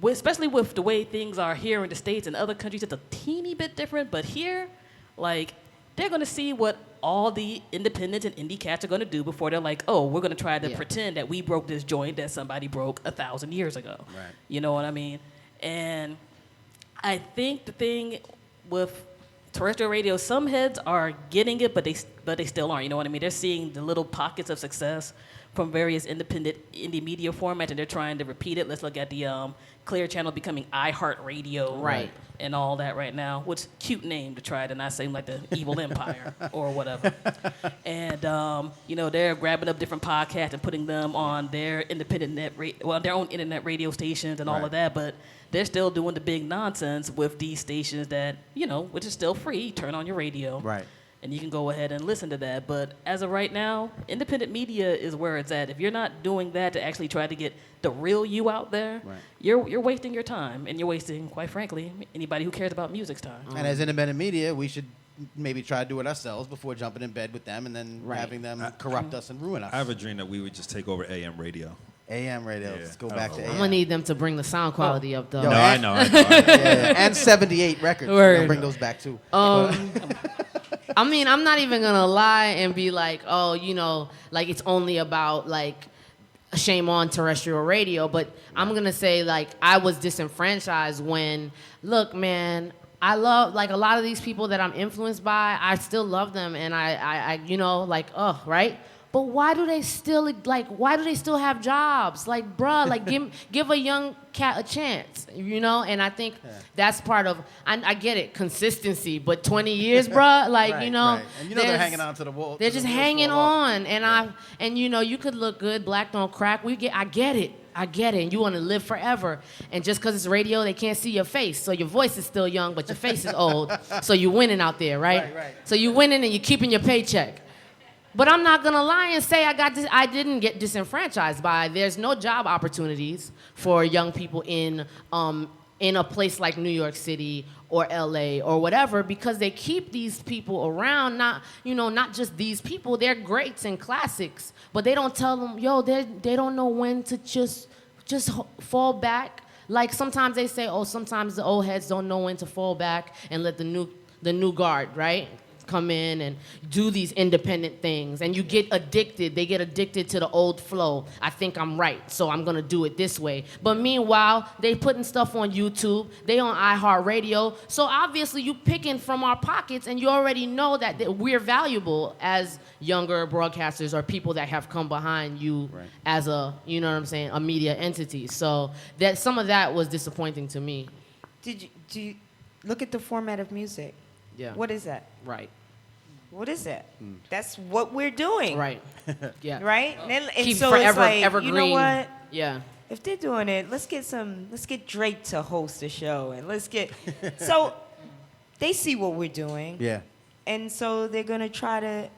Especially with the way things are here in the States and other countries, it's a teeny bit different. But here, like, they're going to see what all the independents and indie cats are going to do before they're like, oh, we're going to try to pretend that we broke this joint that somebody broke 1,000 years ago. Right. You know what I mean? And I think the thing with terrestrial radio, some heads are getting it, but they still aren't. You know what I mean? They're seeing the little pockets of success from various independent indie media formats, and they're trying to repeat it. Let's look at the Clear Channel becoming iHeartRadio and all that right now. What's cute name to try to not seem like the evil empire or whatever. And, you know, they're grabbing up different podcasts and putting them on their independent their own internet radio stations and all of that, but they're still doing the big nonsense with these stations that, you know, which is still free. Turn on your radio. Right. And you can go ahead and listen to that. But as of right now, independent media is where it's at. If you're not doing that to actually try to get the real you out there, you're wasting your time. And you're wasting, quite frankly, anybody who cares about music's time. And as independent media, we should maybe try to do it ourselves before jumping in bed with them and then having them corrupt us and ruin us. I have a dream that we would just take over AM radio. AM radio. Yeah. Let's go back to AM. I'm going to need them to bring the sound quality up, though. Yo, I know. And 78 records. Word. Bring those back, too. I mean, I'm not even going to lie and be like, oh, you know, like it's only about, like, shame on terrestrial radio. But I'm going to say, like, I was disenfranchised when, look, man, I love, like, a lot of these people that I'm influenced by, I still love them. And I you know, like, right? But why do they still have jobs? Like, bruh, like give a young cat a chance, you know? And I think that's part of, I get it, consistency, but 20 years, bruh, like, you know. Right. And you know they're hanging on to the wall. They're just hanging on. And you know, you could look good, black don't crack. I get it. And you want to live forever. And just because it's radio, they can't see your face. So your voice is still young, but your face is old. So you're winning out there, right? So you're winning and you're keeping your paycheck. But I'm not gonna lie and say I didn't get disenfranchised by. There's no job opportunities for young people in in a place like New York City or LA or whatever, because they keep these people around, not just these people, they're greats and classics, but they don't tell them, they don't know when to just fall back. Like sometimes they say, sometimes the old heads don't know when to fall back and let the new guard, right, come in and do these independent things, and you get addicted. They get addicted to the old flow. I think I'm right, so I'm gonna do it this way. But meanwhile, they putting stuff on YouTube. They on iHeartRadio. So obviously, you picking from our pockets, and you already know that we're valuable as younger broadcasters or people that have come behind you as a, you know what I'm saying, a media entity. So that some of that was disappointing to me. Do you look at the format of music? Yeah. What is that? Right. What is that? That's what we're doing. Right. Yeah. Right? And Keep so forever, it's like, evergreen. you know what? Yeah. If they're doing it, let's get Drake to host the show, and so they see what we're doing. Yeah. And so they're gonna try to,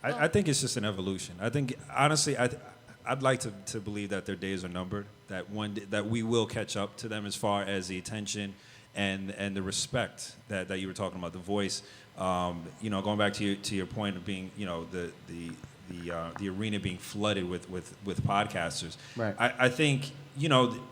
I think it's just an evolution. I think, honestly, I'd like to believe that their days are numbered, that one day, that we will catch up to them as far as the attention and the respect that you were talking about, the voice. Going back to your point of being, the arena being flooded with podcasters. Right. I think,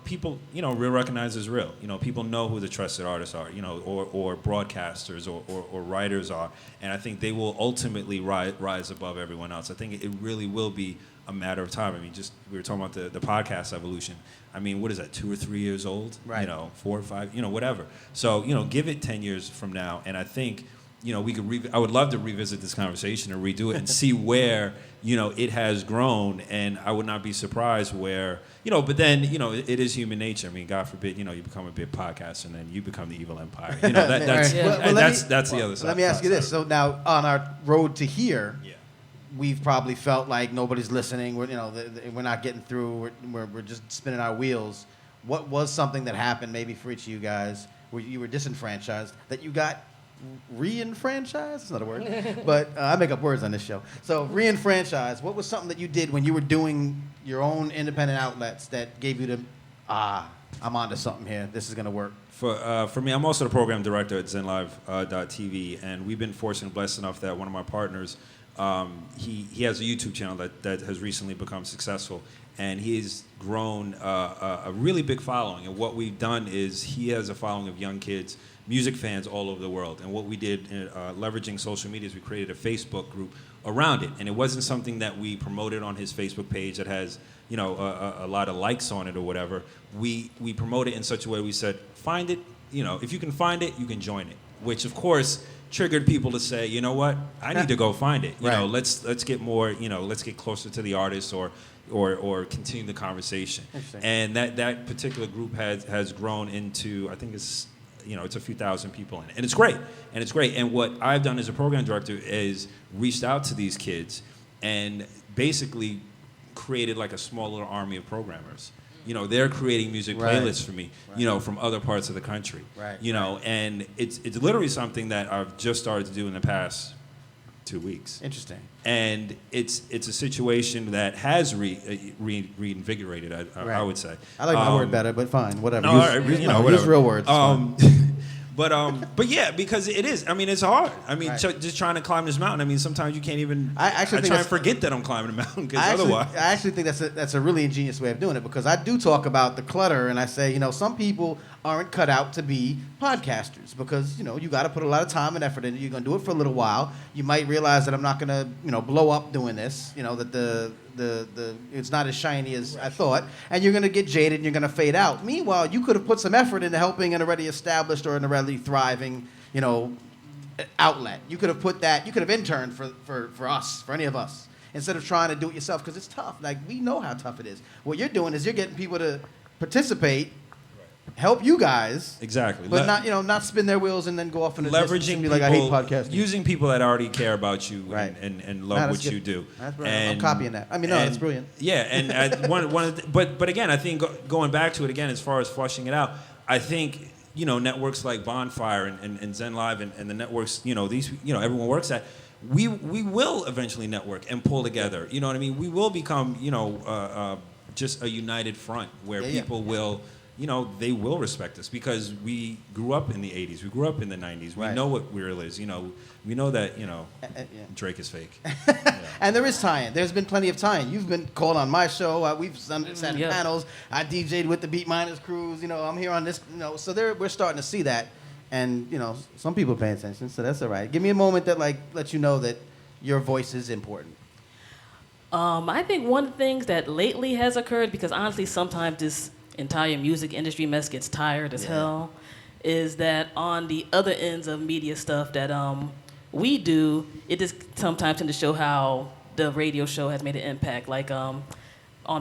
people, real recognize is real. People know who the trusted artists are, or broadcasters or writers are. And I think they will ultimately rise above everyone else. I think it really will be a matter of time. I mean, we were talking about the podcast evolution. I mean, what is that, 2 or 3 years old? Right. 4 or 5, whatever. So, give it 10 years from now. And I think, we could I would love to revisit this conversation and redo it and see where, it has grown. And I would not be surprised where, but then, it is human nature. I mean, God forbid, you become a big podcaster and then you become the evil empire. That's the other side. Let me ask you this. So now on our road to here, Yeah. we've probably felt like nobody's listening. We're not getting through. We're just spinning our wheels. What was something that happened maybe for each of you guys where you were disenfranchised that you got re-enfranchised? It's not a word, but I make up words on this show. So re-enfranchised. What was something that you did when you were doing your own independent outlets that gave you I'm onto something here. This is gonna work. For me, I'm also the program director at ZenLive.tv, and we've been fortunate and blessed enough that one of my partners, he has a YouTube channel that has recently become successful, and he's grown a really big following. And what we've done is he has a following of young kids, music fans all over the world. And what we did, leveraging social media, is we created a Facebook group around it. And it wasn't something that we promoted on his Facebook page that has a lot of likes on it or whatever. We promote it in such a way, we said, find it, if you can find it, you can join it. Which, of course, triggered people to say, you know what, I need to go find it. Let's get more, let's get closer to the artist or continue the conversation. And that particular group has grown into, I think it's a few thousand people in it. And it's great. And what I've done as a program director is reached out to these kids and basically created like a small little army of programmers. They're creating music playlists for me, from other parts of the country. And it's literally something that I've just started to do in the past 2 weeks. Interesting. And it's a situation that has reinvigorated, I would say. I like my word better, but fine, whatever. No, whatever. Use real words. But yeah, because it is. I mean, it's hard. I mean, just trying to climb this mountain. I mean, sometimes you can't even. I try and forget that I'm climbing the mountain because otherwise. I actually think that's a really ingenious way of doing it, because I do talk about the clutter, and I say, some people aren't cut out to be podcasters because you got to put a lot of time and effort in it. You're gonna do it for a little while. You might realize that I'm not gonna blow up doing this. That the it's not as shiny as I thought, and you're gonna get jaded and you're gonna fade out. Meanwhile, you could have put some effort into helping an already established or an already thriving, outlet. You could have put that. You could have interned for us, for any of us, instead of trying to do it yourself, because it's tough. Like, we know how tough it is. What you're doing is you're getting people to participate, help you guys, exactly, but not spin their wheels and then go off in a leveraging people, like, I hate podcasting. Using people that already care about you and love what you do. That's brilliant. I'm copying that. I mean, that's brilliant. Yeah, and but again, I think going back to it again, as far as flushing it out, I think networks like Bondfire and Zen Live and the networks these everyone works at. We will eventually network and pull together. You know what I mean? We will become just a united front where people will they will respect us because we grew up in the 80s. We grew up in the 90s. We know what real is. We know that, Drake is fake. And there is tie-in. There's been plenty of tie-in. You've been called on my show. We've sat in panels. I DJ'd with the Beatminerz crews. I'm here on this. So we're starting to see that. And, some people pay attention, so that's all right. Give me a moment that, lets you know that your voice is important. I think one of the things that lately has occurred, because honestly sometimes this entire music industry mess gets tired as hell, is that on the other ends of media stuff that we do, it just sometimes tends to show how the radio show has made an impact. Like on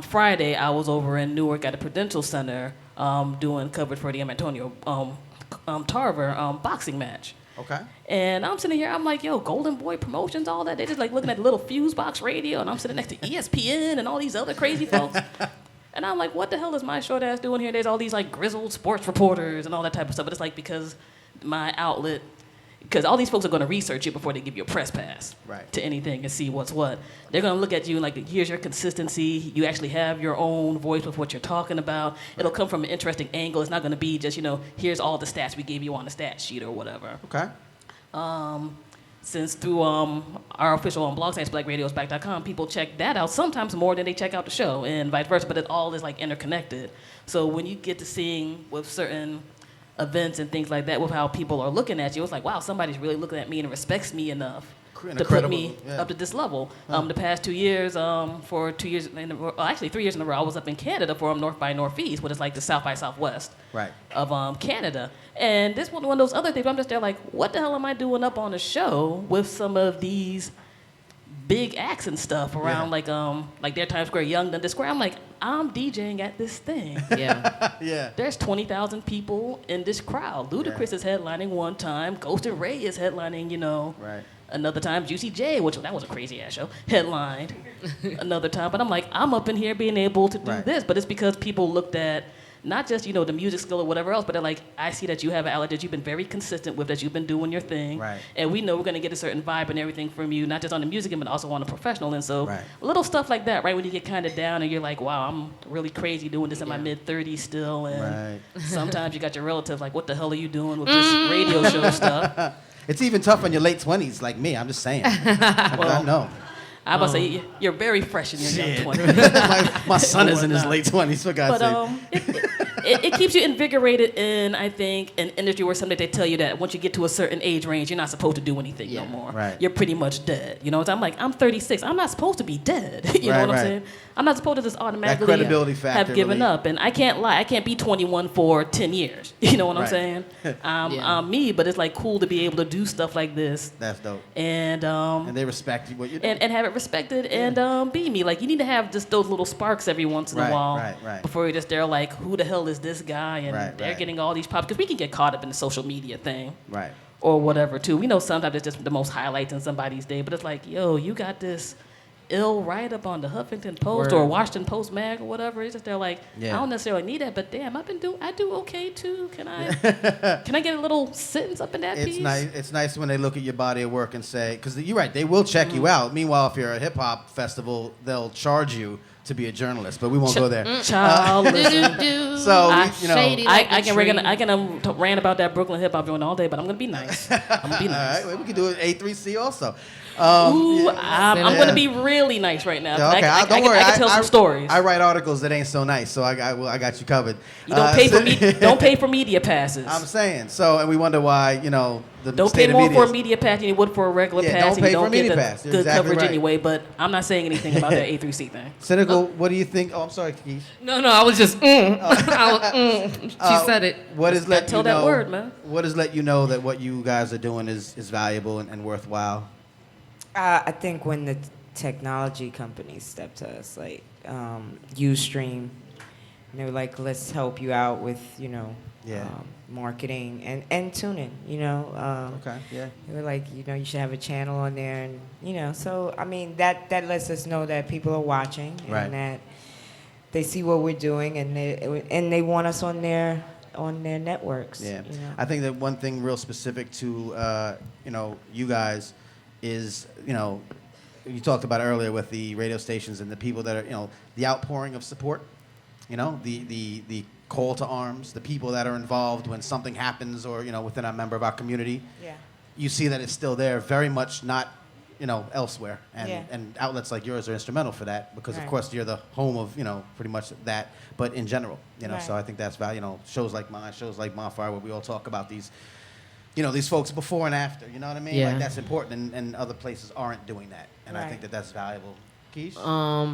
Friday, I was over in Newark at the Prudential Center doing coverage for the Antonio Tarver boxing match. Okay. And I'm sitting here, I'm like, yo, Golden Boy Promotions, all that. They just looking at the little FuseBox radio, and I'm sitting next to ESPN and all these other crazy folks. And I'm like, what the hell is my short ass doing here? There's all these grizzled sports reporters and all that type of stuff. But it's because my outlet, because all these folks are going to research you before they give you a press pass to anything and see what's what. They're going to look at you and here's your consistency. You actually have your own voice with what you're talking about. It'll come from an interesting angle. It's not going to be just, here's all the stats we gave you on the stat sheet or whatever. Okay. Since through our official blog site, blackradiosback.com, people check that out sometimes more than they check out the show and vice versa, but it all is interconnected. So when you get to seeing with certain events and things like that with how people are looking at you, it's wow, somebody's really looking at me and respects me enough to put me up to this level. The past 2 years, for 2 years, actually 3 years in a row, I was up in Canada for North by Northeast, what is the South by Southwest of Canada. And this one of those other things, I'm just there what the hell am I doing up on a show with some of these big acts and stuff around their Times Square, Young Dundas Square. I'm I'm DJing at this thing. Yeah. There's 20,000 people in this crowd. Ludacris is headlining one time. Ghost and Ray is headlining, Another time, Juicy J, which that was a crazy ass show, headlined another time. But I'm up in here being able to do this. But it's because people looked at not just, the music skill or whatever else, but they're I see that you have an outlet that you've been very consistent with, that you've been doing your thing. Right. And we know we're going to get a certain vibe and everything from you, not just on the music end, but also on the professional. And so little stuff like that, right, when you get kind of down and you're wow, I'm really crazy doing this in my mid-30s still. And sometimes you got your relatives what the hell are you doing with this radio show stuff? It's even tough in your late 20s like me, I'm just saying. I know. I'm about to say, you're very fresh in your young 20s. my son is in his late 20s, for God's sake. It keeps you invigorated in, I think, an industry where someday they tell you that once you get to a certain age range, you're not supposed to do anything no more. Right. You're pretty much dead. I'm 36. I'm not supposed to be dead. You know what I'm saying? I'm not supposed to just automatically that credibility factor have given up. And I can't lie. I can't be 21 for 10 years. You know what I'm saying? I'm me, but it's cool to be able to do stuff like this. That's dope. And they respect what you're doing. And have it respected and be me. You need to have just those little sparks every once in a while before you're just there who the hell is this guy? And they're getting all these pops. Because we can get caught up in the social media thing. Right. Or whatever, too. We know sometimes it's just the most highlights in somebody's day. But it's yo, you got this ill write-up on the Huffington Post or Washington Post mag or whatever. It's just they're I don't necessarily need that, but damn, I do okay too. Can I get a little sentence up in that piece? It's nice when they look at your body of work and say, because you're right, they will check you out. Meanwhile, if you're a hip hop festival, they'll charge you to be a journalist, but we won't go there. Child, so I can rant about that Brooklyn hip hop joint all day, but I'm gonna be nice. All right, we can do it A3C also. I'm going to be really nice right now. Okay, don't worry. I can tell some stories. I write articles that ain't so nice, so I got you covered. You don't pay for media passes. I'm saying. So, and we wonder why, the don't state pay more of media for a media pass than you would for a regular pass. Don't pay and you for don't a media get the pass. good exactly coverage right. anyway, but I'm not saying anything about that A3C thing. Cynical, what do you think? Oh, I'm sorry, Keish. No, I was just, She said it. What has let tell you know, that word, man. What has let you know that what you guys are doing is valuable and worthwhile? I think when the technology companies step to us, Ustream, and they were let's help you out with, marketing and tuning, Okay, yeah. They were you should have a channel on there, and, so, I mean, that lets us know that people are watching and that they see what we're doing and they want us on their networks. Yeah. I think that one thing real specific to, you guys is, you talked about earlier with the radio stations and the people that are, the outpouring of support, the call to arms, the people that are involved when something happens or, within a member of our community. Yeah. You see that it's still there, very much not, elsewhere. And, Yeah. and outlets like yours are instrumental for that because, of course, you're the home of, pretty much that, but in general, Right. So I think that's valuable. Shows like mine, shows like Bondfire, where we all talk about these, these folks before and after, you know what I mean? Yeah. Like, that's important, and other places aren't doing that. And I Right. think that that's valuable. Keish?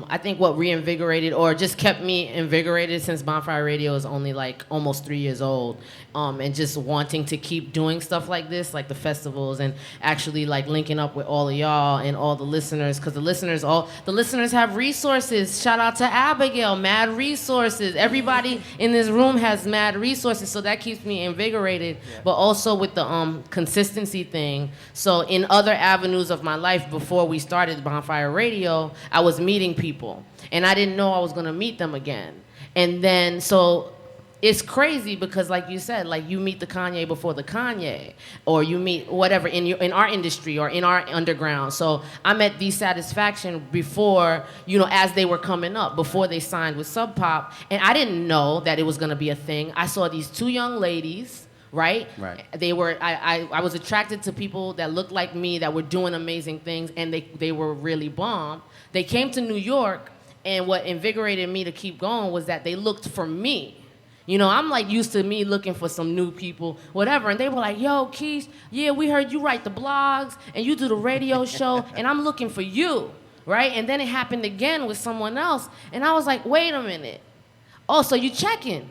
I think what reinvigorated or just kept me invigorated since Bonfire Radio is only like almost 3 years old, and just wanting to keep doing stuff like this, like the festivals, and actually like linking up with all of y'all and all the listeners, because the listeners have resources. Shout out to Abigail, mad resources. Everybody in this room has mad resources, so that keeps me invigorated. Yeah. But also with the consistency thing. So in other avenues of my life before we started Bonfire Radio, I was meeting people, and I didn't know I was gonna meet them again. And then, so it's crazy because, like you said, like you meet the Kanye before the Kanye, or you meet whatever in our industry or in our underground. So I met D-Satisfaction before, as they were coming up, before they signed with Sub Pop, and I didn't know that it was gonna be a thing. I saw these two young ladies. Right? They were. I was attracted to people that looked like me, that were doing amazing things, and they were really bomb. They came to New York, and what invigorated me to keep going was that they looked for me. I'm like used to me looking for some new people, whatever, and they were like, "Yo, Keish, yeah, we heard you write the blogs and you do the radio show, and I'm looking for you." Right? And then it happened again with someone else, and I was like, "Wait a minute. Oh, so you checking?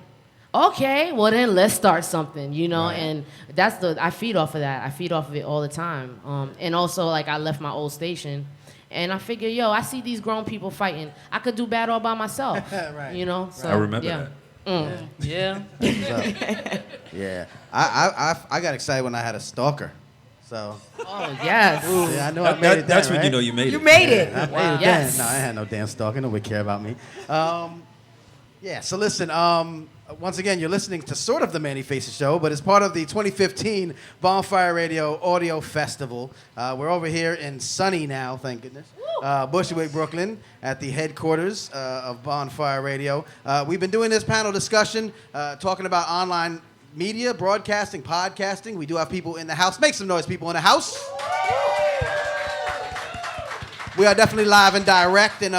Okay, well then let's start something, Right. And I feed off of that. I feed off of it all the time. And also, like, I left my old station, and I figure, I see these grown people fighting. I could do bad all by myself, Right. So, I remember that. Yeah. Yeah. I got excited when I had a stalker. So. Oh, yes. Yeah, I know I made it. That's then, when you know you made it. You made it. I made it Yes. then. No, I had no damn stalker. Nobody care about me. Yeah, so listen, once again, you're listening to sort of the Manny Faces Show, but it's part of the 2015 Bondfire Radio Audio Festival. We're over here in sunny now, thank goodness, Bushwick, Brooklyn, at the headquarters of Bondfire Radio. We've been doing this panel discussion, talking about online media, broadcasting, podcasting. We do have people in the house. Make some noise, people in the house. We are definitely live and direct, and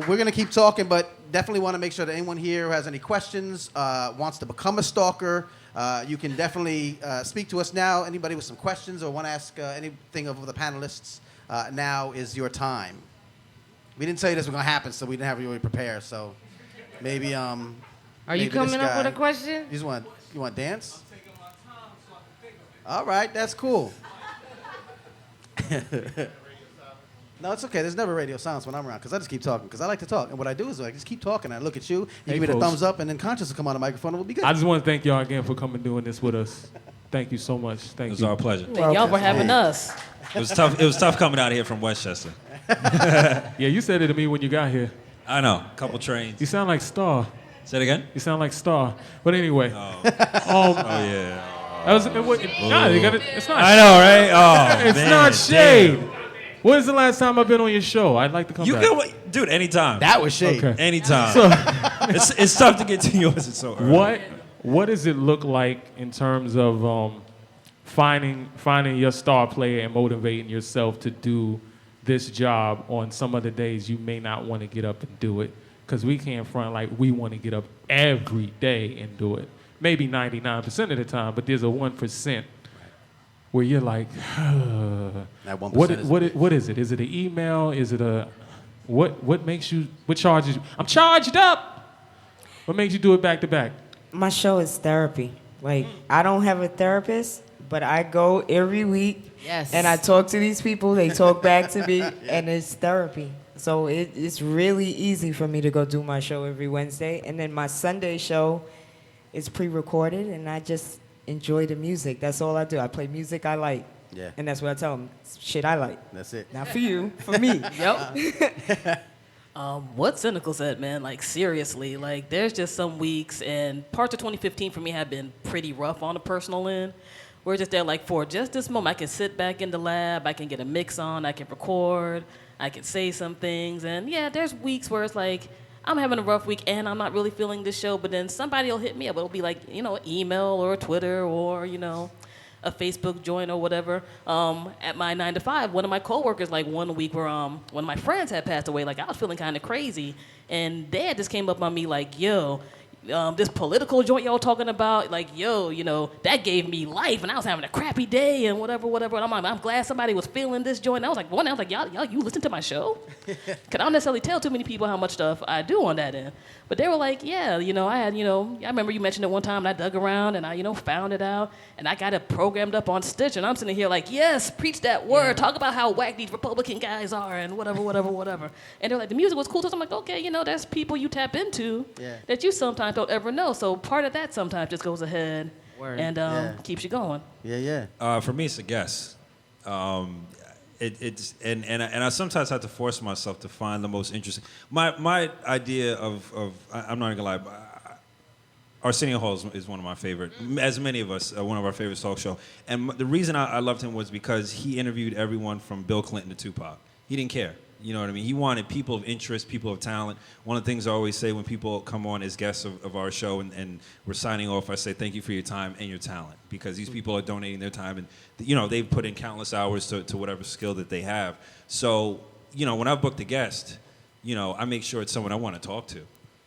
we're gonna keep talking, but definitely want to make sure that anyone here who has any questions, wants to become a stalker, you can definitely speak to us now. Anybody with some questions or want to ask anything of the panelists, now is your time. We didn't tell you this was gonna happen, so we didn't have you really prepared. So maybe Are you coming up with a question? You want to dance? I'm taking my time so I can think of it. All right, that's cool. No, it's okay. There's never radio silence when I'm around because I just keep talking because I like to talk. And what I do is I just keep talking. I look at you, you give me the thumbs up, and then Conscious will come on the microphone and we'll be good. I just want to thank y'all again for coming and doing this with us. Thank you so much. Thank you. It was our pleasure. Thank y'all for having us. It was tough. It was tough coming out here from Westchester. Yeah, you said it to me when you got here. I know. Couple trains. You sound like Star. Say it again. You sound like Star. But anyway. Oh yeah. It's not. I know, right? Oh, it's man, not shade. damn. When's the last time I've been on your show? I'd like to come You back. can wait, dude. Anytime. That was shade. Okay. Anytime. So, it's tough to get to yours. It's so early. what does it look like in terms of finding your star player and motivating yourself to do this job on some of the days you may not want to get up and do it? Because we can't front like we want to get up every day and do it. Maybe 99% of the time, but there's a 1% where you're like, that 1% what is it? Is it an email? Is it what makes you, what charges you? I'm charged up. What makes you do it back to back? My show is therapy. Like, I don't have a therapist, but I go every week. Yes. And I talk to these people. They talk back to me, and it's therapy. So it's really easy for me to go do my show every Wednesday. And then my Sunday show is pre-recorded, and I just enjoy the music. That's all I do. I play music I like. Yeah. And that's what I tell them. Shit I like. That's it. Not for you, for me. Yep. What Cynical said, man, like seriously, like there's just some weeks, and parts of 2015 for me have been pretty rough on the personal end. We're just there like for just this moment, I can sit back in the lab, I can get a mix on, I can record, I can say some things, and yeah, there's weeks where it's like, I'm having a rough week and I'm not really feeling this show, but then somebody will hit me up. It'll be like, you know, an email or a Twitter or, you know, a Facebook join or whatever. At my 9 to 5, one of my coworkers, like one week where one of my friends had passed away, like I was feeling kind of crazy. And Dad just came up on me like, yo, this political joint y'all talking about, like, yo, you know, that gave me life, and I was having a crappy day and whatever. And I'm like, I'm glad somebody was feeling this joint. And I was like, y'all, you listen to my show? Because I don't necessarily tell too many people how much stuff I do on that end. But they were like, yeah, you know, I remember you mentioned it one time, and I dug around, and I, you know, found it out, and I got it programmed up on Stitch, and I'm sitting here like, yes, preach that word, talk about how whack these Republican guys are, and whatever. And they're like, the music was cool, so I'm like, okay, you know, there's people you tap into that you sometimes don't ever know, so part of that sometimes just goes ahead and keeps you going. For me, it's a guess. It's I sometimes have to force myself to find the most interesting. My idea of I'm not gonna lie, Arsenio Hall is one of my favorite, as many of us, one of our favorite talk show. And the reason I loved him was because he interviewed everyone from Bill Clinton to Tupac. He didn't care. You know what I mean? He wanted people of interest, people of talent. One of the things I always say when people come on as guests of our show and we're signing off, I say thank you for your time and your talent, because these people are donating their time and, you know, they've put in countless hours to whatever skill that they have. So, you know, when I've booked a guest, you know, I make sure it's someone I want to talk to,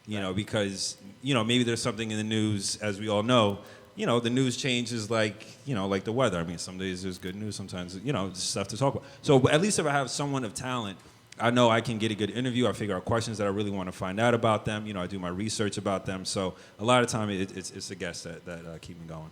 you know, because, you know, maybe there's something in the news, as we all know. You know, the news changes like, you know, like the weather. I mean, some days there's good news, sometimes, you know, there's stuff to talk about. So at least if I have someone of talent, I know I can get a good interview. I figure out questions that I really want to find out about them. You know, I do my research about them. So a lot of time it's the guests that keep me going.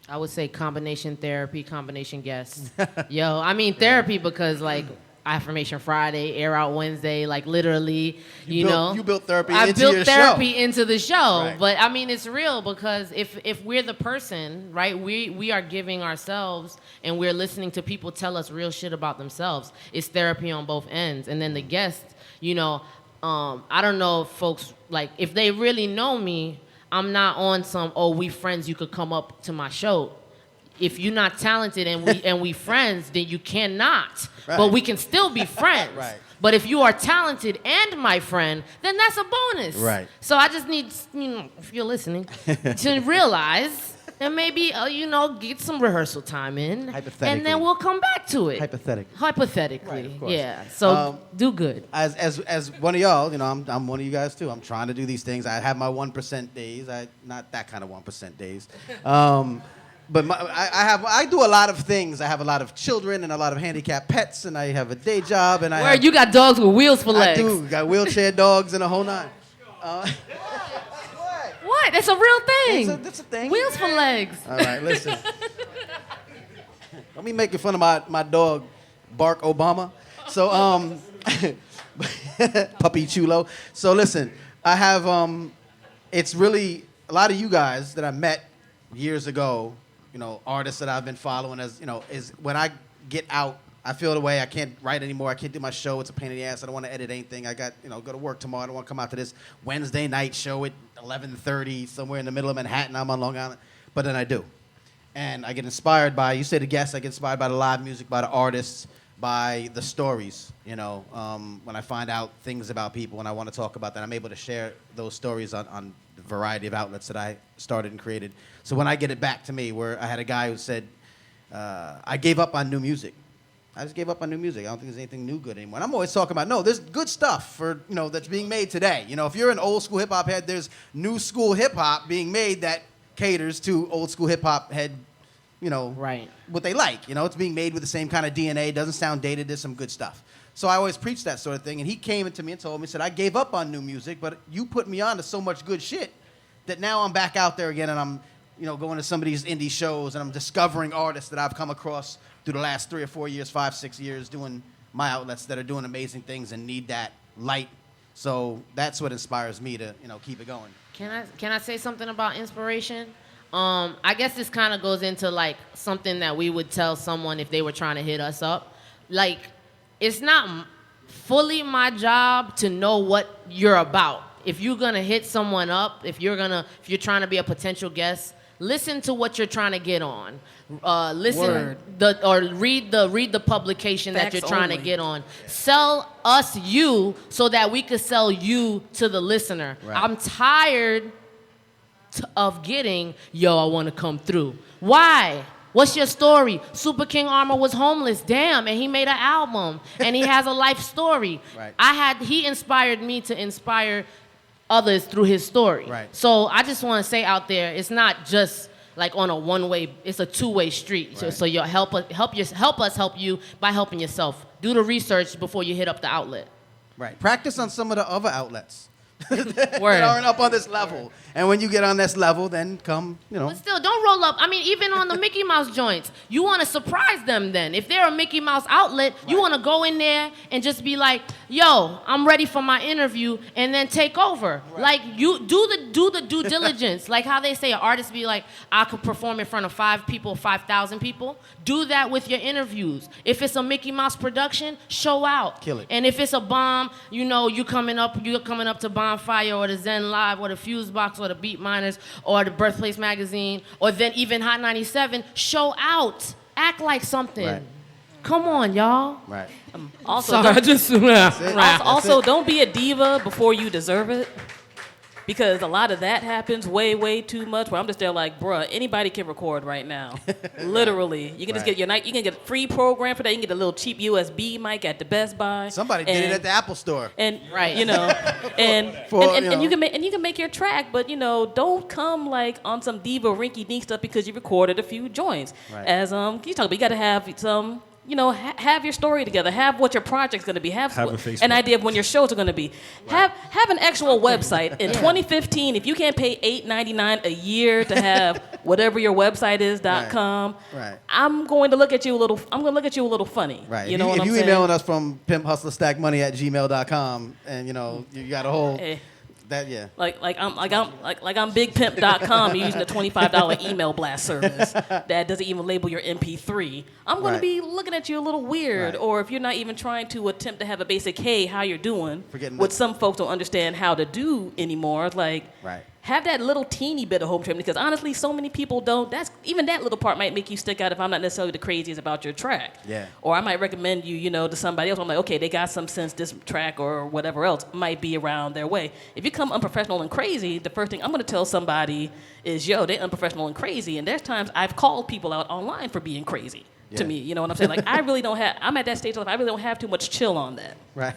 I would say combination therapy, combination guests. Yo, I mean therapy because like Affirmation Friday, Air Out Wednesday, like literally, you know. You built therapy I into your show. built therapy into the show. Right. But I mean, it's real because if we're the person, right, we are giving ourselves and we're listening to people tell us real shit about themselves. It's therapy on both ends. And then the guest, you know, I don't know if folks, like, if they really know me, I'm not on some, oh, we friends, you could come up to my show. If you're not talented and we friends, then you cannot. Right. But we can still be friends. Right. But if you are talented and my friend, then that's a bonus. Right. So I just need, you know, if you're listening, to realize and maybe, you know, get some rehearsal time in. Hypothetically. And then we'll come back to it. Hypothetically. Right, of course. Yeah. So do good. As one of y'all, you know, I'm one of you guys too. I'm trying to do these things. I have my 1% days. Not that kind of 1% days. But I do a lot of things. I have a lot of children and a lot of handicapped pets, and I have a day job. And you got dogs with wheels for legs. I do. Got wheelchair dogs and a whole nine. What? That's a real thing. That's a thing. Wheels for legs. All right, listen. Don't be making fun of my dog, Bark Obama. So, Puppy Chulo. So listen, I have, it's really a lot of you guys that I met years ago, you know, artists that I've been following as, you know, is when I get out, I feel the way I can't write anymore. I can't do my show. It's a pain in the ass. I don't want to edit anything. I got, you know, go to work tomorrow. I don't want to come out to this Wednesday night show at 11:30 somewhere in the middle of Manhattan. I'm on Long Island. But then I do. And I get inspired by, you say the guests, I get inspired by the live music, by the artists, by the stories, you know. When I find out things about people and I want to talk about that, I'm able to share those stories on the variety of outlets that I started and created. So when I get it back to me, where I had a guy who said, I gave up on new music. I just gave up on new music. I don't think there's anything new good anymore. And I'm always talking about, no, there's good stuff for, you know, that's being made today. You know, if you're an old school hip hop head, there's new school hip hop being made that caters to old school hip hop head, you know, right, what they like. You know, it's being made with the same kind of DNA. Doesn't sound dated. There's some good stuff. So I always preach that sort of thing. And he came to me and told me, said, I gave up on new music, but you put me on to so much good shit that now I'm back out there again and I'm, you know, going to some of these indie shows and I'm discovering artists that I've come across through the last 3 or 4 years, 5, 6 years, doing my outlets that are doing amazing things and need that light. So that's what inspires me to, you know, keep it going. Can I say something about inspiration? I guess this kind of goes into like something that we would tell someone if they were trying to hit us up. Like, it's not fully my job to know what you're about. If you're gonna hit someone up, if you're trying to be a potential guest, listen to what you're trying to get on. Listen Word. Read the publication that Facts you're trying to only. get on. Sell us you so that we could sell you to the listener. Right. I'm tired of getting, yo, I want to come through. Why? What's your story? Super King Armor was homeless, damn, and he made an album, and he has a life story. Right. He inspired me to inspire others through his story. Right. So I just want to say out there, it's not just like on a one-way, it's a two-way street. Right. So you help us help you by helping yourself. Do the research before you hit up the outlet. Right. Practice on some of the other outlets that Word. aren't up on this level. And when you get on this level, then come, But still, don't roll up. I mean, even on the Mickey Mouse joints, you want to surprise them then. If they're a Mickey Mouse outlet, you want to go in there and just be like, yo, I'm ready for my interview, and then take over. Right. Like, you do the due diligence. Like how they say an artist be like, I could perform in front of 5 people, 5,000 people. Do that with your interviews. If it's a Mickey Mouse production, show out. Kill it. And if it's a bomb, you're coming up to Bondfire or the Zen Live or the FuseBox or the Beatminerz or the Birthplace magazine or then even Hot 97, show out. Act like something. Right. Come on, y'all. Right. Also, Sorry, don't- I just also, don't be a diva before you deserve it. Because a lot of that happens way, way too much. Where I'm just there like, bruh, anybody can record right now. Literally, you can just Right. you can get a free program for that. You can get a little cheap USB mic at the Best Buy. Somebody did it at the Apple Store. And Right. and For, and you can make your track, but don't come like on some diva rinky dink stuff because you recorded a few joints. Right. As you talk about, you got to have some. Have your story together. Have what your project's going to be. Have a Facebook. an idea of when your shows are going to be. Have an actual website. In 2015, if you can't pay $8.99 a year to have whatever your website is .com, Right. I'm going to look at you a little. I'm going to look at you a little funny. Right. You know what if I'm you saying? emailing us from pimphustlerstackmoney@gmail.com and you got a whole Hey. that Like I'm bigpimp.com using the $25 email blast service that doesn't even label your MP3. I'm going Right. to be looking at you a little weird. Right. Or if you're not even trying to attempt to have a basic, hey, how you're doing, Forgetting what that- some folks don't understand how to do anymore. Like, Right. have that little teeny bit of home training because honestly, so many people don't. Even that little part might make you stick out if I'm not necessarily the craziest about your track. Yeah. Or I might recommend you, to somebody else. I'm like, okay, they got some sense. This track or whatever else might be around their way. If you come unprofessional and crazy, the first thing I'm going to tell somebody is, yo, they're unprofessional and crazy. And there's times I've called people out online for being crazy. To Yeah. me, you know what I'm saying? Like, I'm at that stage of life, I really don't have too much chill on that. Right.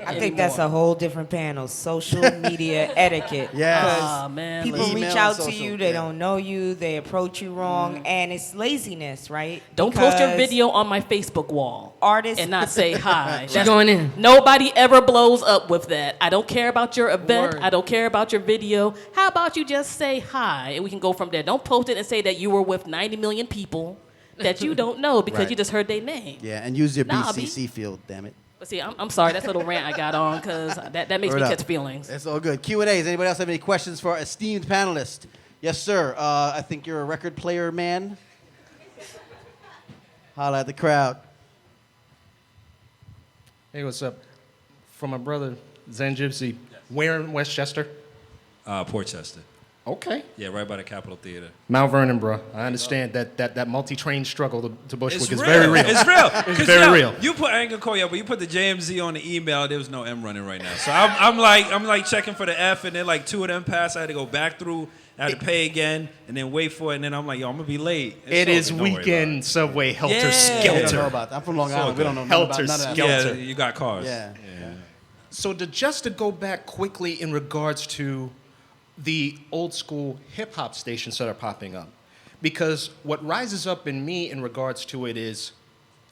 I think that's a whole different panel, social media etiquette. Yes. 'Cause Ah, man, people listen. reach Email out and to social, you, they yeah. don't know you, they approach you wrong, and it's laziness, right? Don't post your Because video on my Facebook wall. Artists And not say hi. She's going in. Nobody ever blows up with that. I don't care about your event. Word. I don't care about your video. How about you just say hi and we can go from there. Don't post it and say that you were with 90 million people that you don't know because Right. you just heard their name. Yeah, and use your Nah, BCC field, damn it. But see, I'm sorry. That's a little rant I got on because that makes Word me up. catch feelings. It's all good. Q&As. Anybody else have any questions for our esteemed panelist? Yes, sir. I think you're a record player, man. Holla at the crowd. Hey, what's up? From my brother, Zen Gypsy. Where in Westchester? Portchester. Okay. Yeah, right by the Capitol Theater. Mount Vernon, bro. I understand that multi-train struggle to Bushwick It's is real. very real. It's real. It's 'Cause, very yo, real. You put, I ain't gonna call you, but you put the JMZ on the email. There was no M running right now. So I'm like checking for the F, and then like 2 of them passed. I had to go back through. I had to pay again, and then wait for it. And then I'm like, yo, I'm gonna be late. It It's is all good. Don't worry weekend subway helter Yeah. We don't know skelter. about that. I'm from Long It's all Island. We don't know good. nothing about Helter none of that. about it. skelter. Yeah, you got cars. Yeah. So just to go back quickly in regards to the old school hip hop stations that are popping up, because what rises up in me in regards to it is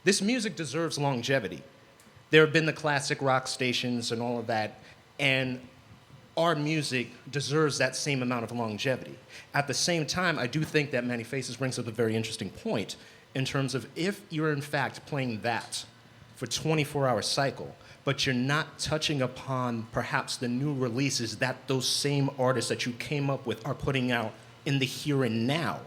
this music deserves longevity. There have been the classic rock stations and all of that, and our music deserves that same amount of longevity. At the same time, I do think that Manny Faces brings up a very interesting point in terms of if you're in fact playing that for 24-hour cycle, but you're not touching upon perhaps the new releases that those same artists that you came up with are putting out in the here and now,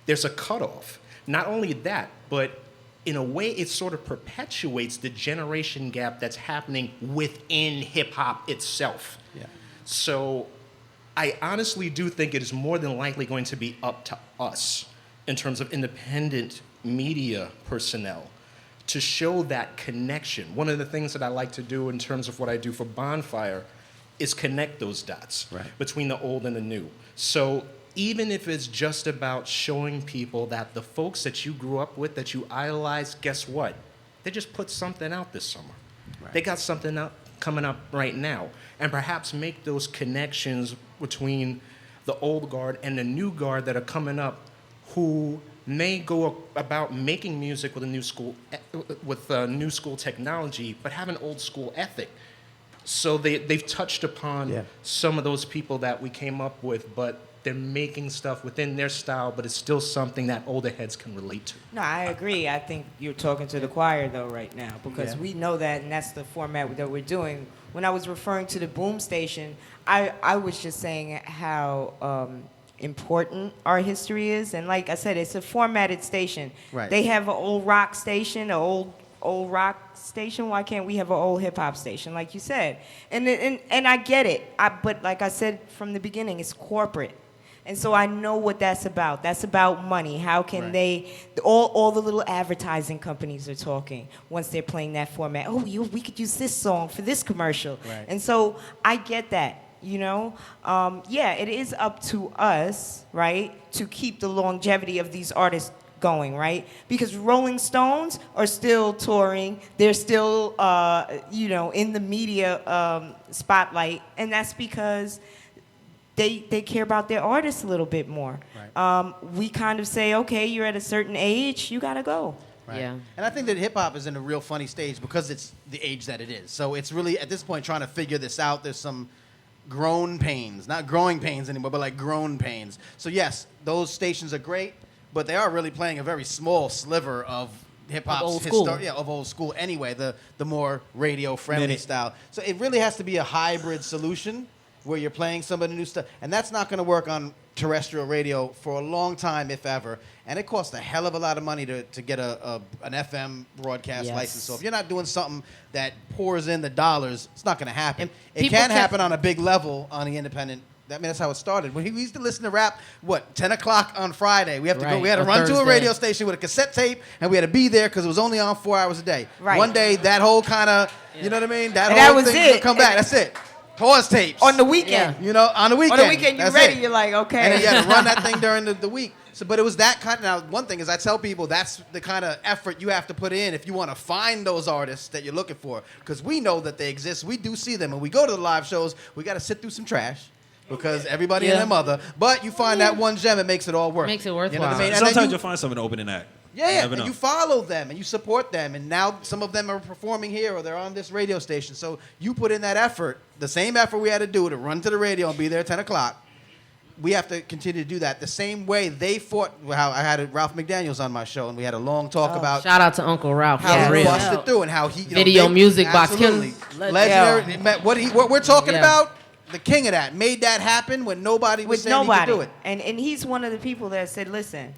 there's a cutoff. Not only that, but in a way it sort of perpetuates the generation gap that's happening within hip-hop itself. Yeah. So I honestly do think it is more than likely going to be up to us in terms of independent media personnel to show that connection. One of the things that I like to do in terms of what I do for Bondfire is connect those dots between the old and the new. So even if it's just about showing people that the folks that you grew up with, that you idolize, guess what? They just put something out this summer. They got something out coming up right now. And perhaps make those connections between the old guard and the new guard that are coming up who may go about making music with new school technology, but have an old school ethic. So they've touched upon some of those people that we came up with, but they're making stuff within their style, but it's still something that older heads can relate to. No, I agree. I think you're talking to the choir, though, right now, because we know that, and that's the format that we're doing. When I was referring to the boom station, I was just saying how important our history is. And like I said, it's a formatted station. Right. They have an old rock station, an old rock station. Why can't we have an old hip-hop station, like you said? And I get it. But like I said from the beginning, it's corporate. And so I know what that's about. That's about money. How can all the little advertising companies are talking once they're playing that format. Oh, we could use this song for this commercial. Right. And so I get that, you know. It is up to us, right, to keep the longevity of these artists going, right? Because Rolling Stones are still touring. They're still, in the media spotlight. And that's because they care about their artists a little bit more. Right. We kind of say, okay, you're at a certain age, you gotta go. Right. Yeah. And I think that hip-hop is in a real funny stage because it's the age that it is. So it's really, at this point, trying to figure this out. There's some grown pains, not growing pains anymore, but like grown pains. So yes, those stations are great, but they are really playing a very small sliver of hip-hop's history, of old school anyway, the more radio-friendly style. So it really has to be a hybrid solution where you're playing some of the new stuff. And that's not going to work on terrestrial radio for a long time, if ever. And it costs a hell of a lot of money to get an FM broadcast license. So if you're not doing something that pours in the dollars, it's not going to happen. It can happen on a big level on the independent. I mean, that's how it started. When we used to listen to rap, 10 o'clock on Friday. We have to go. We had to run to a radio station with a cassette tape, and we had to be there because it was only on 4 hours a day. Right. One day, that whole kind of, you know what I mean? That whole thing would come back. That's it. Pause tapes. On the weekend. You know, on the weekend. On the weekend, you're ready. You're like, okay. And then you had to run that thing during the week. So, but it was that kind of, now one thing is I tell people that's the kind of effort you have to put in if you want to find those artists that you're looking for. Because we know that they exist. We do see them. When we go to the live shows, we got to sit through some trash. Because everybody and their mother. But you find that one gem, it makes it all work. Makes it worthwhile. You know what I mean? Sometimes you'll find someone opening act. Yeah, and you follow them and you support them. And now some of them are performing here or they're on this radio station. So you put in that effort, the same effort we had to do to run to the radio and be there at 10 o'clock. We have to continue to do that. The same way they fought. How I had Ralph McDaniels on my show, and we had a long talk about. Shout out to Uncle Ralph. How he busted through and how he. Video music box. Legendary. What we're talking about. The king of that made that happen when nobody was saying he could do it. And he's one of the people that said, listen,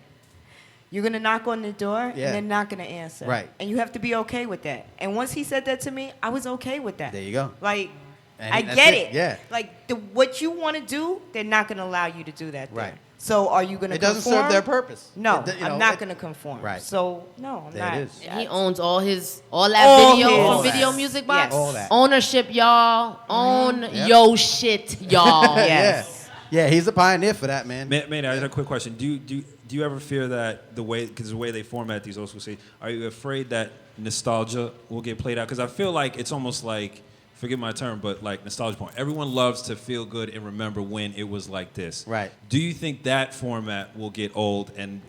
you're going to knock on the door and they're not going to answer. Right. And you have to be okay with that. And once he said that to me, I was okay with that. There you go. Like, and I get it. Yeah. Like, what you want to do, they're not going to allow you to do that there. Right. So are you going to conform? It doesn't serve their purpose. No, I'm not going to conform. Right. So, no, I'm not. It is. And he owns all that video from Video Music Box. Yes. All that. Ownership, y'all. Own yo shit, y'all. Yes. Yeah, he's a pioneer for that, man. Manny, I have a quick question. Do you ever fear that the way they format these old school CDs, are you afraid that nostalgia will get played out? Because I feel like it's almost like, forgive my term, but like nostalgia porn. Everyone loves to feel good and remember when it was like this. Right. Do you think that format will get old and?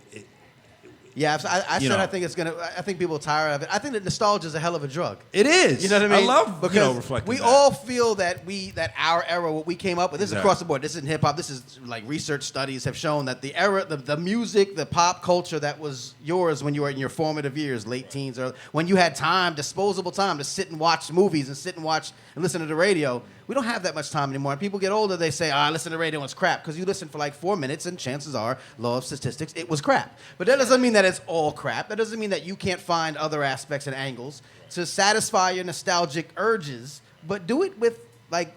Yeah, I think it's gonna. I think people are tired of it. I think that nostalgia is a hell of a drug. It is. You know what I mean? I love reflecting. We that. all feel that our era, what we came up with. This is across the board. This isn't hip hop. This is like research studies have shown that the era, the music, the pop culture that was yours when you were in your formative years, late teens, or when you had time, disposable time to sit and watch movies and sit and watch and listen to the radio. We don't have that much time anymore. And people get older, they say, I listen to radio and it's crap. Because you listen for like 4 minutes, and chances are, law of statistics, it was crap. But that doesn't mean that it's all crap. That doesn't mean that you can't find other aspects and angles to satisfy your nostalgic urges, but do it with, like,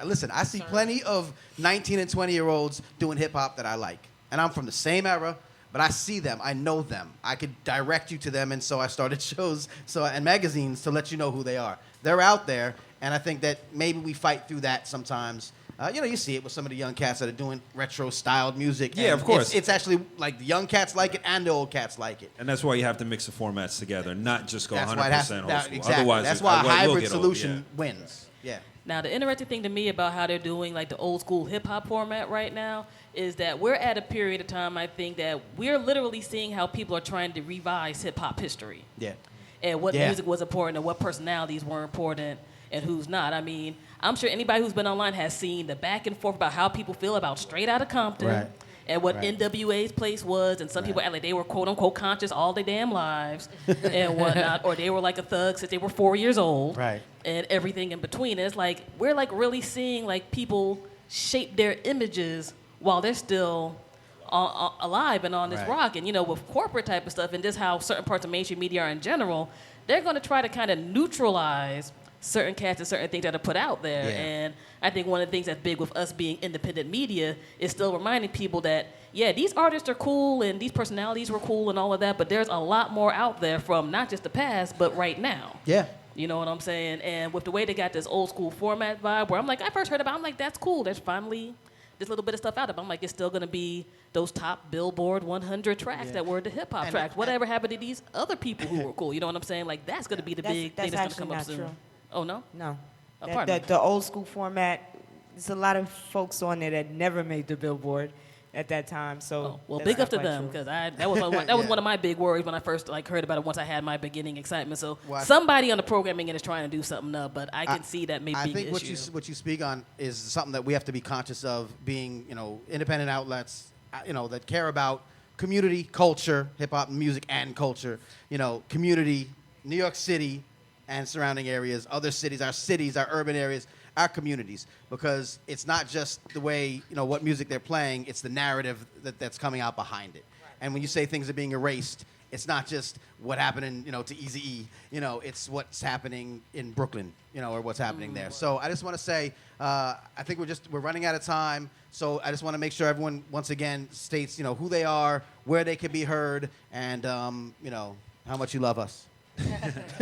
Listen, I see plenty of 19 and 20-year-olds doing hip-hop that I like. And I'm from the same era, but I see them. I know them. I could direct you to them, and so I started shows and magazines to let you know who they are. They're out there, and I think that maybe we fight through that sometimes. You see it with some of the young cats that are doing retro-styled music. Yeah, of course. It's actually like the young cats like it and the old cats like it. And that's why you have to mix the formats together, not just go 100% old school. Exactly. Otherwise, that's why a hybrid old, solution wins. Yeah. Now, the interesting thing to me about how they're doing like the old school hip hop format right now is that we're at a period of time, I think, that we're literally seeing how people are trying to revise hip hop history. Yeah. And what music was important and what personalities were important and who's not. I mean, I'm sure anybody who's been online has seen the back and forth about how people feel about Straight Outta Compton and what NWA's place was, and some people act like they were quote-unquote conscious all their damn lives and whatnot, or they were like a thug since they were 4 years old, and everything in between. And it's like, we're like really seeing like people shape their images while they're still alive and on this rock. And, with corporate type of stuff and just how certain parts of mainstream media are in general, they're going to try to kind of neutralize certain cats and certain things that are put out there. Yeah. And I think one of the things that's big with us being independent media is still reminding people that, these artists are cool and these personalities were cool and all of that, but there's a lot more out there from not just the past, but right now. Yeah. You know what I'm saying? And with the way they got this old school format vibe, where I'm like, I first heard about it, I'm like, that's cool. There's finally this little bit of stuff out of it. I'm like, it's still going to be those top Billboard 100 tracks that were the hip-hop tracks. Whatever happened to these other people who were cool? You know what I'm saying? Like, that's going to be the big thing that's going to come up soon. True. Oh, no? No. Oh, the old school format, there's a lot of folks on there that never made the Billboard at that time. So big up to them, because that was one of my big worries when I first heard about it once I had my beginning excitement. So somebody on the programming end is trying to do something up, but I can see that maybe being an issue. I think what you speak on is something that we have to be conscious of, being independent outlets that care about community, culture, hip hop music and culture, community, New York City and surrounding areas, other cities, our urban areas, our communities, because it's not just the way, what music they're playing, it's the narrative that's coming out behind it. Right. And when you say things are being erased, it's not just what happened in, to Eazy-E, it's what's happening in Brooklyn, or what's happening there. So I just want to say, I think we're running out of time. So I just want to make sure everyone, once again, states, who they are, where they can be heard, and, how much you love us.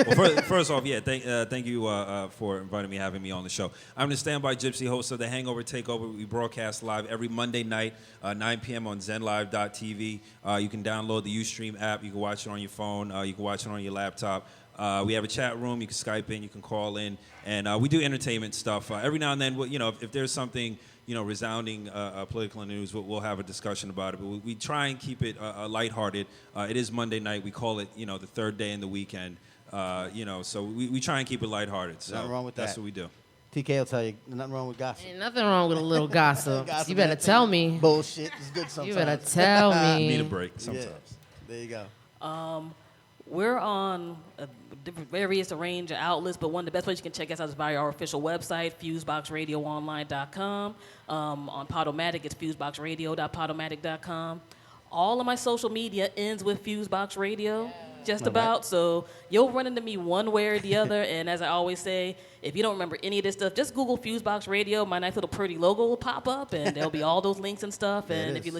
Well, first off, thank you for inviting me, having me on the show. I'm the Standby Gypsy, host of the Hangover Takeover. We broadcast live every Monday night, 9 p.m. on ZenLive.tv. You can download the Ustream app. You can watch it on your phone. You can watch it on your laptop. We have a chat room. You can Skype in. You can call in. And we do entertainment stuff. Every now and then, if there's something, resounding political news, we'll have a discussion about it. But we try and keep it lighthearted. It is Monday night. We call it, the third day in the weekend. So we try and keep it lighthearted. So nothing wrong with that's that. what we do. TK will tell you, nothing wrong with gossip. Ain't nothing wrong with a little gossip. You better tell me. Bullshit is good sometimes. You better tell me. Need a break sometimes. Yeah. There you go. We're on various range of outlets, but one of the best ways you can check us out is via our official website, FuseBoxRadioOnline.com. On Podomatic, it's FuseBoxRadio.podomatic.com. All of my social media ends with FuseBox Radio, just about. So you'll run into me one way or the other. And as I always say, if you don't remember any of this stuff, just Google FuseBox Radio. My nice little pretty logo will pop up, and there'll be all those links and stuff. And if you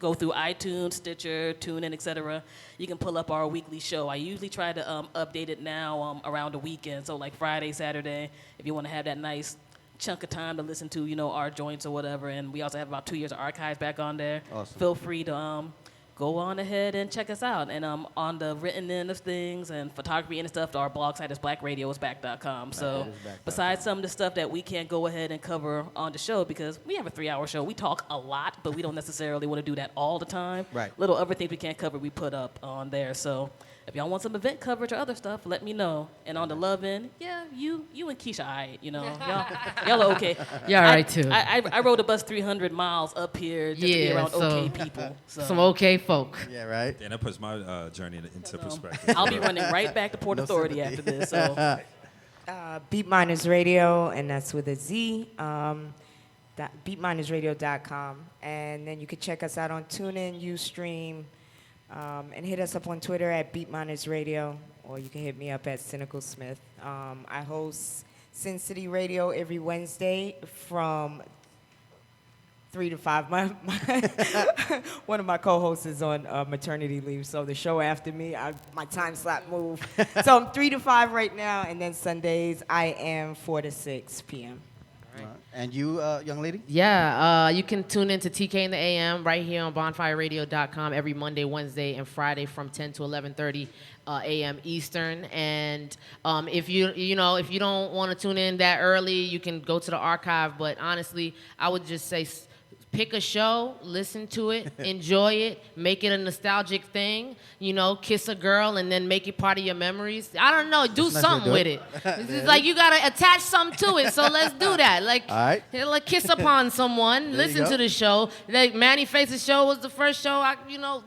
go through iTunes, Stitcher, TuneIn, etc., you can pull up our weekly show. I usually try to update it now around the weekend, so like Friday, Saturday, if you want to have that nice chunk of time to listen to, our joints or whatever. And we also have about 2 years of archives back on there. Awesome. Feel free to go on ahead and check us out. And on the written end of things and photography and stuff, our blog site is blackradiosback.com. So besides some of the stuff that we can't go ahead and cover on the show, because we have a 3-hour show, we talk a lot, but we don't necessarily want to do that all the time. Right. Little other things we can't cover, we put up on there. So if y'all want some event coverage or other stuff, let me know. And on the love end, you and Keisha, all right, y'all are okay. You're all right, too. I rode a bus 300 miles up here just to be around okay people. So. Some okay folk. Yeah, right. And that puts my journey into perspective. I'll be running right back to Port Authority after this. So. Beatminerz Radio, and that's with a Z. Beatminerzradio.com. And then you can check us out on TuneIn, Ustream, and hit us up on Twitter at Beatminerz Radio, or you can hit me up at Cynical Smith. I host Sin City Radio every Wednesday from 3 to 5. One of my co-hosts is on maternity leave, so the show after me, my time slot moved. So I'm 3 to 5 right now, and then Sundays I am 4 to 6 p.m. All right. And you, young lady? Yeah, you can tune in to TK in the AM right here on bonfireradio.com every Monday, Wednesday, and Friday from 10 to 11:30 a.m. Eastern. And if you don't want to tune in that early, you can go to the archive. But honestly, I would just say pick a show, listen to it, enjoy it, make it a nostalgic thing, kiss a girl and then make it part of your memories. I don't know, do something with it. It's like you got to attach something to it, so let's do that. Like, all right. Like kiss upon someone, listen to the show. Like Manny Faces Show was the first show,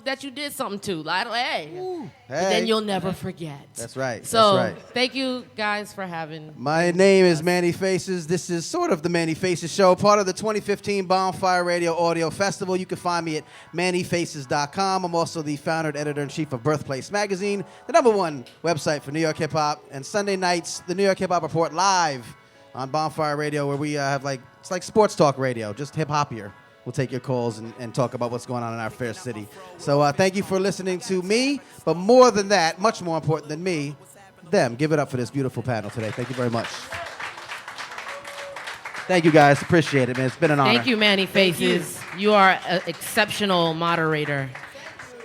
that you did something to. Like, hey. But then you'll never forget. That's right. So that's right. Thank you guys for having My name is Manny Faces. This is sort of the Manny Faces Show, part of the 2015 Bondfire Radio Audio Festival. You can find me at mannyfaces.com. I'm also the founder and editor-in-chief of Birthplace magazine, the #1 website for New York hip-hop. And Sunday nights, the New York Hip Hop Report live on Bondfire Radio, where we have it's like sports talk radio, just hip-hoppier. We'll take your calls and talk about what's going on in our fair city. So thank you for listening to me. But more than that, much more important than me, them. Give it up for this beautiful panel today. Thank you very much. Thank you, guys. Appreciate it, man. It's been an honor. Thank you, Manny Faces. You are an exceptional moderator.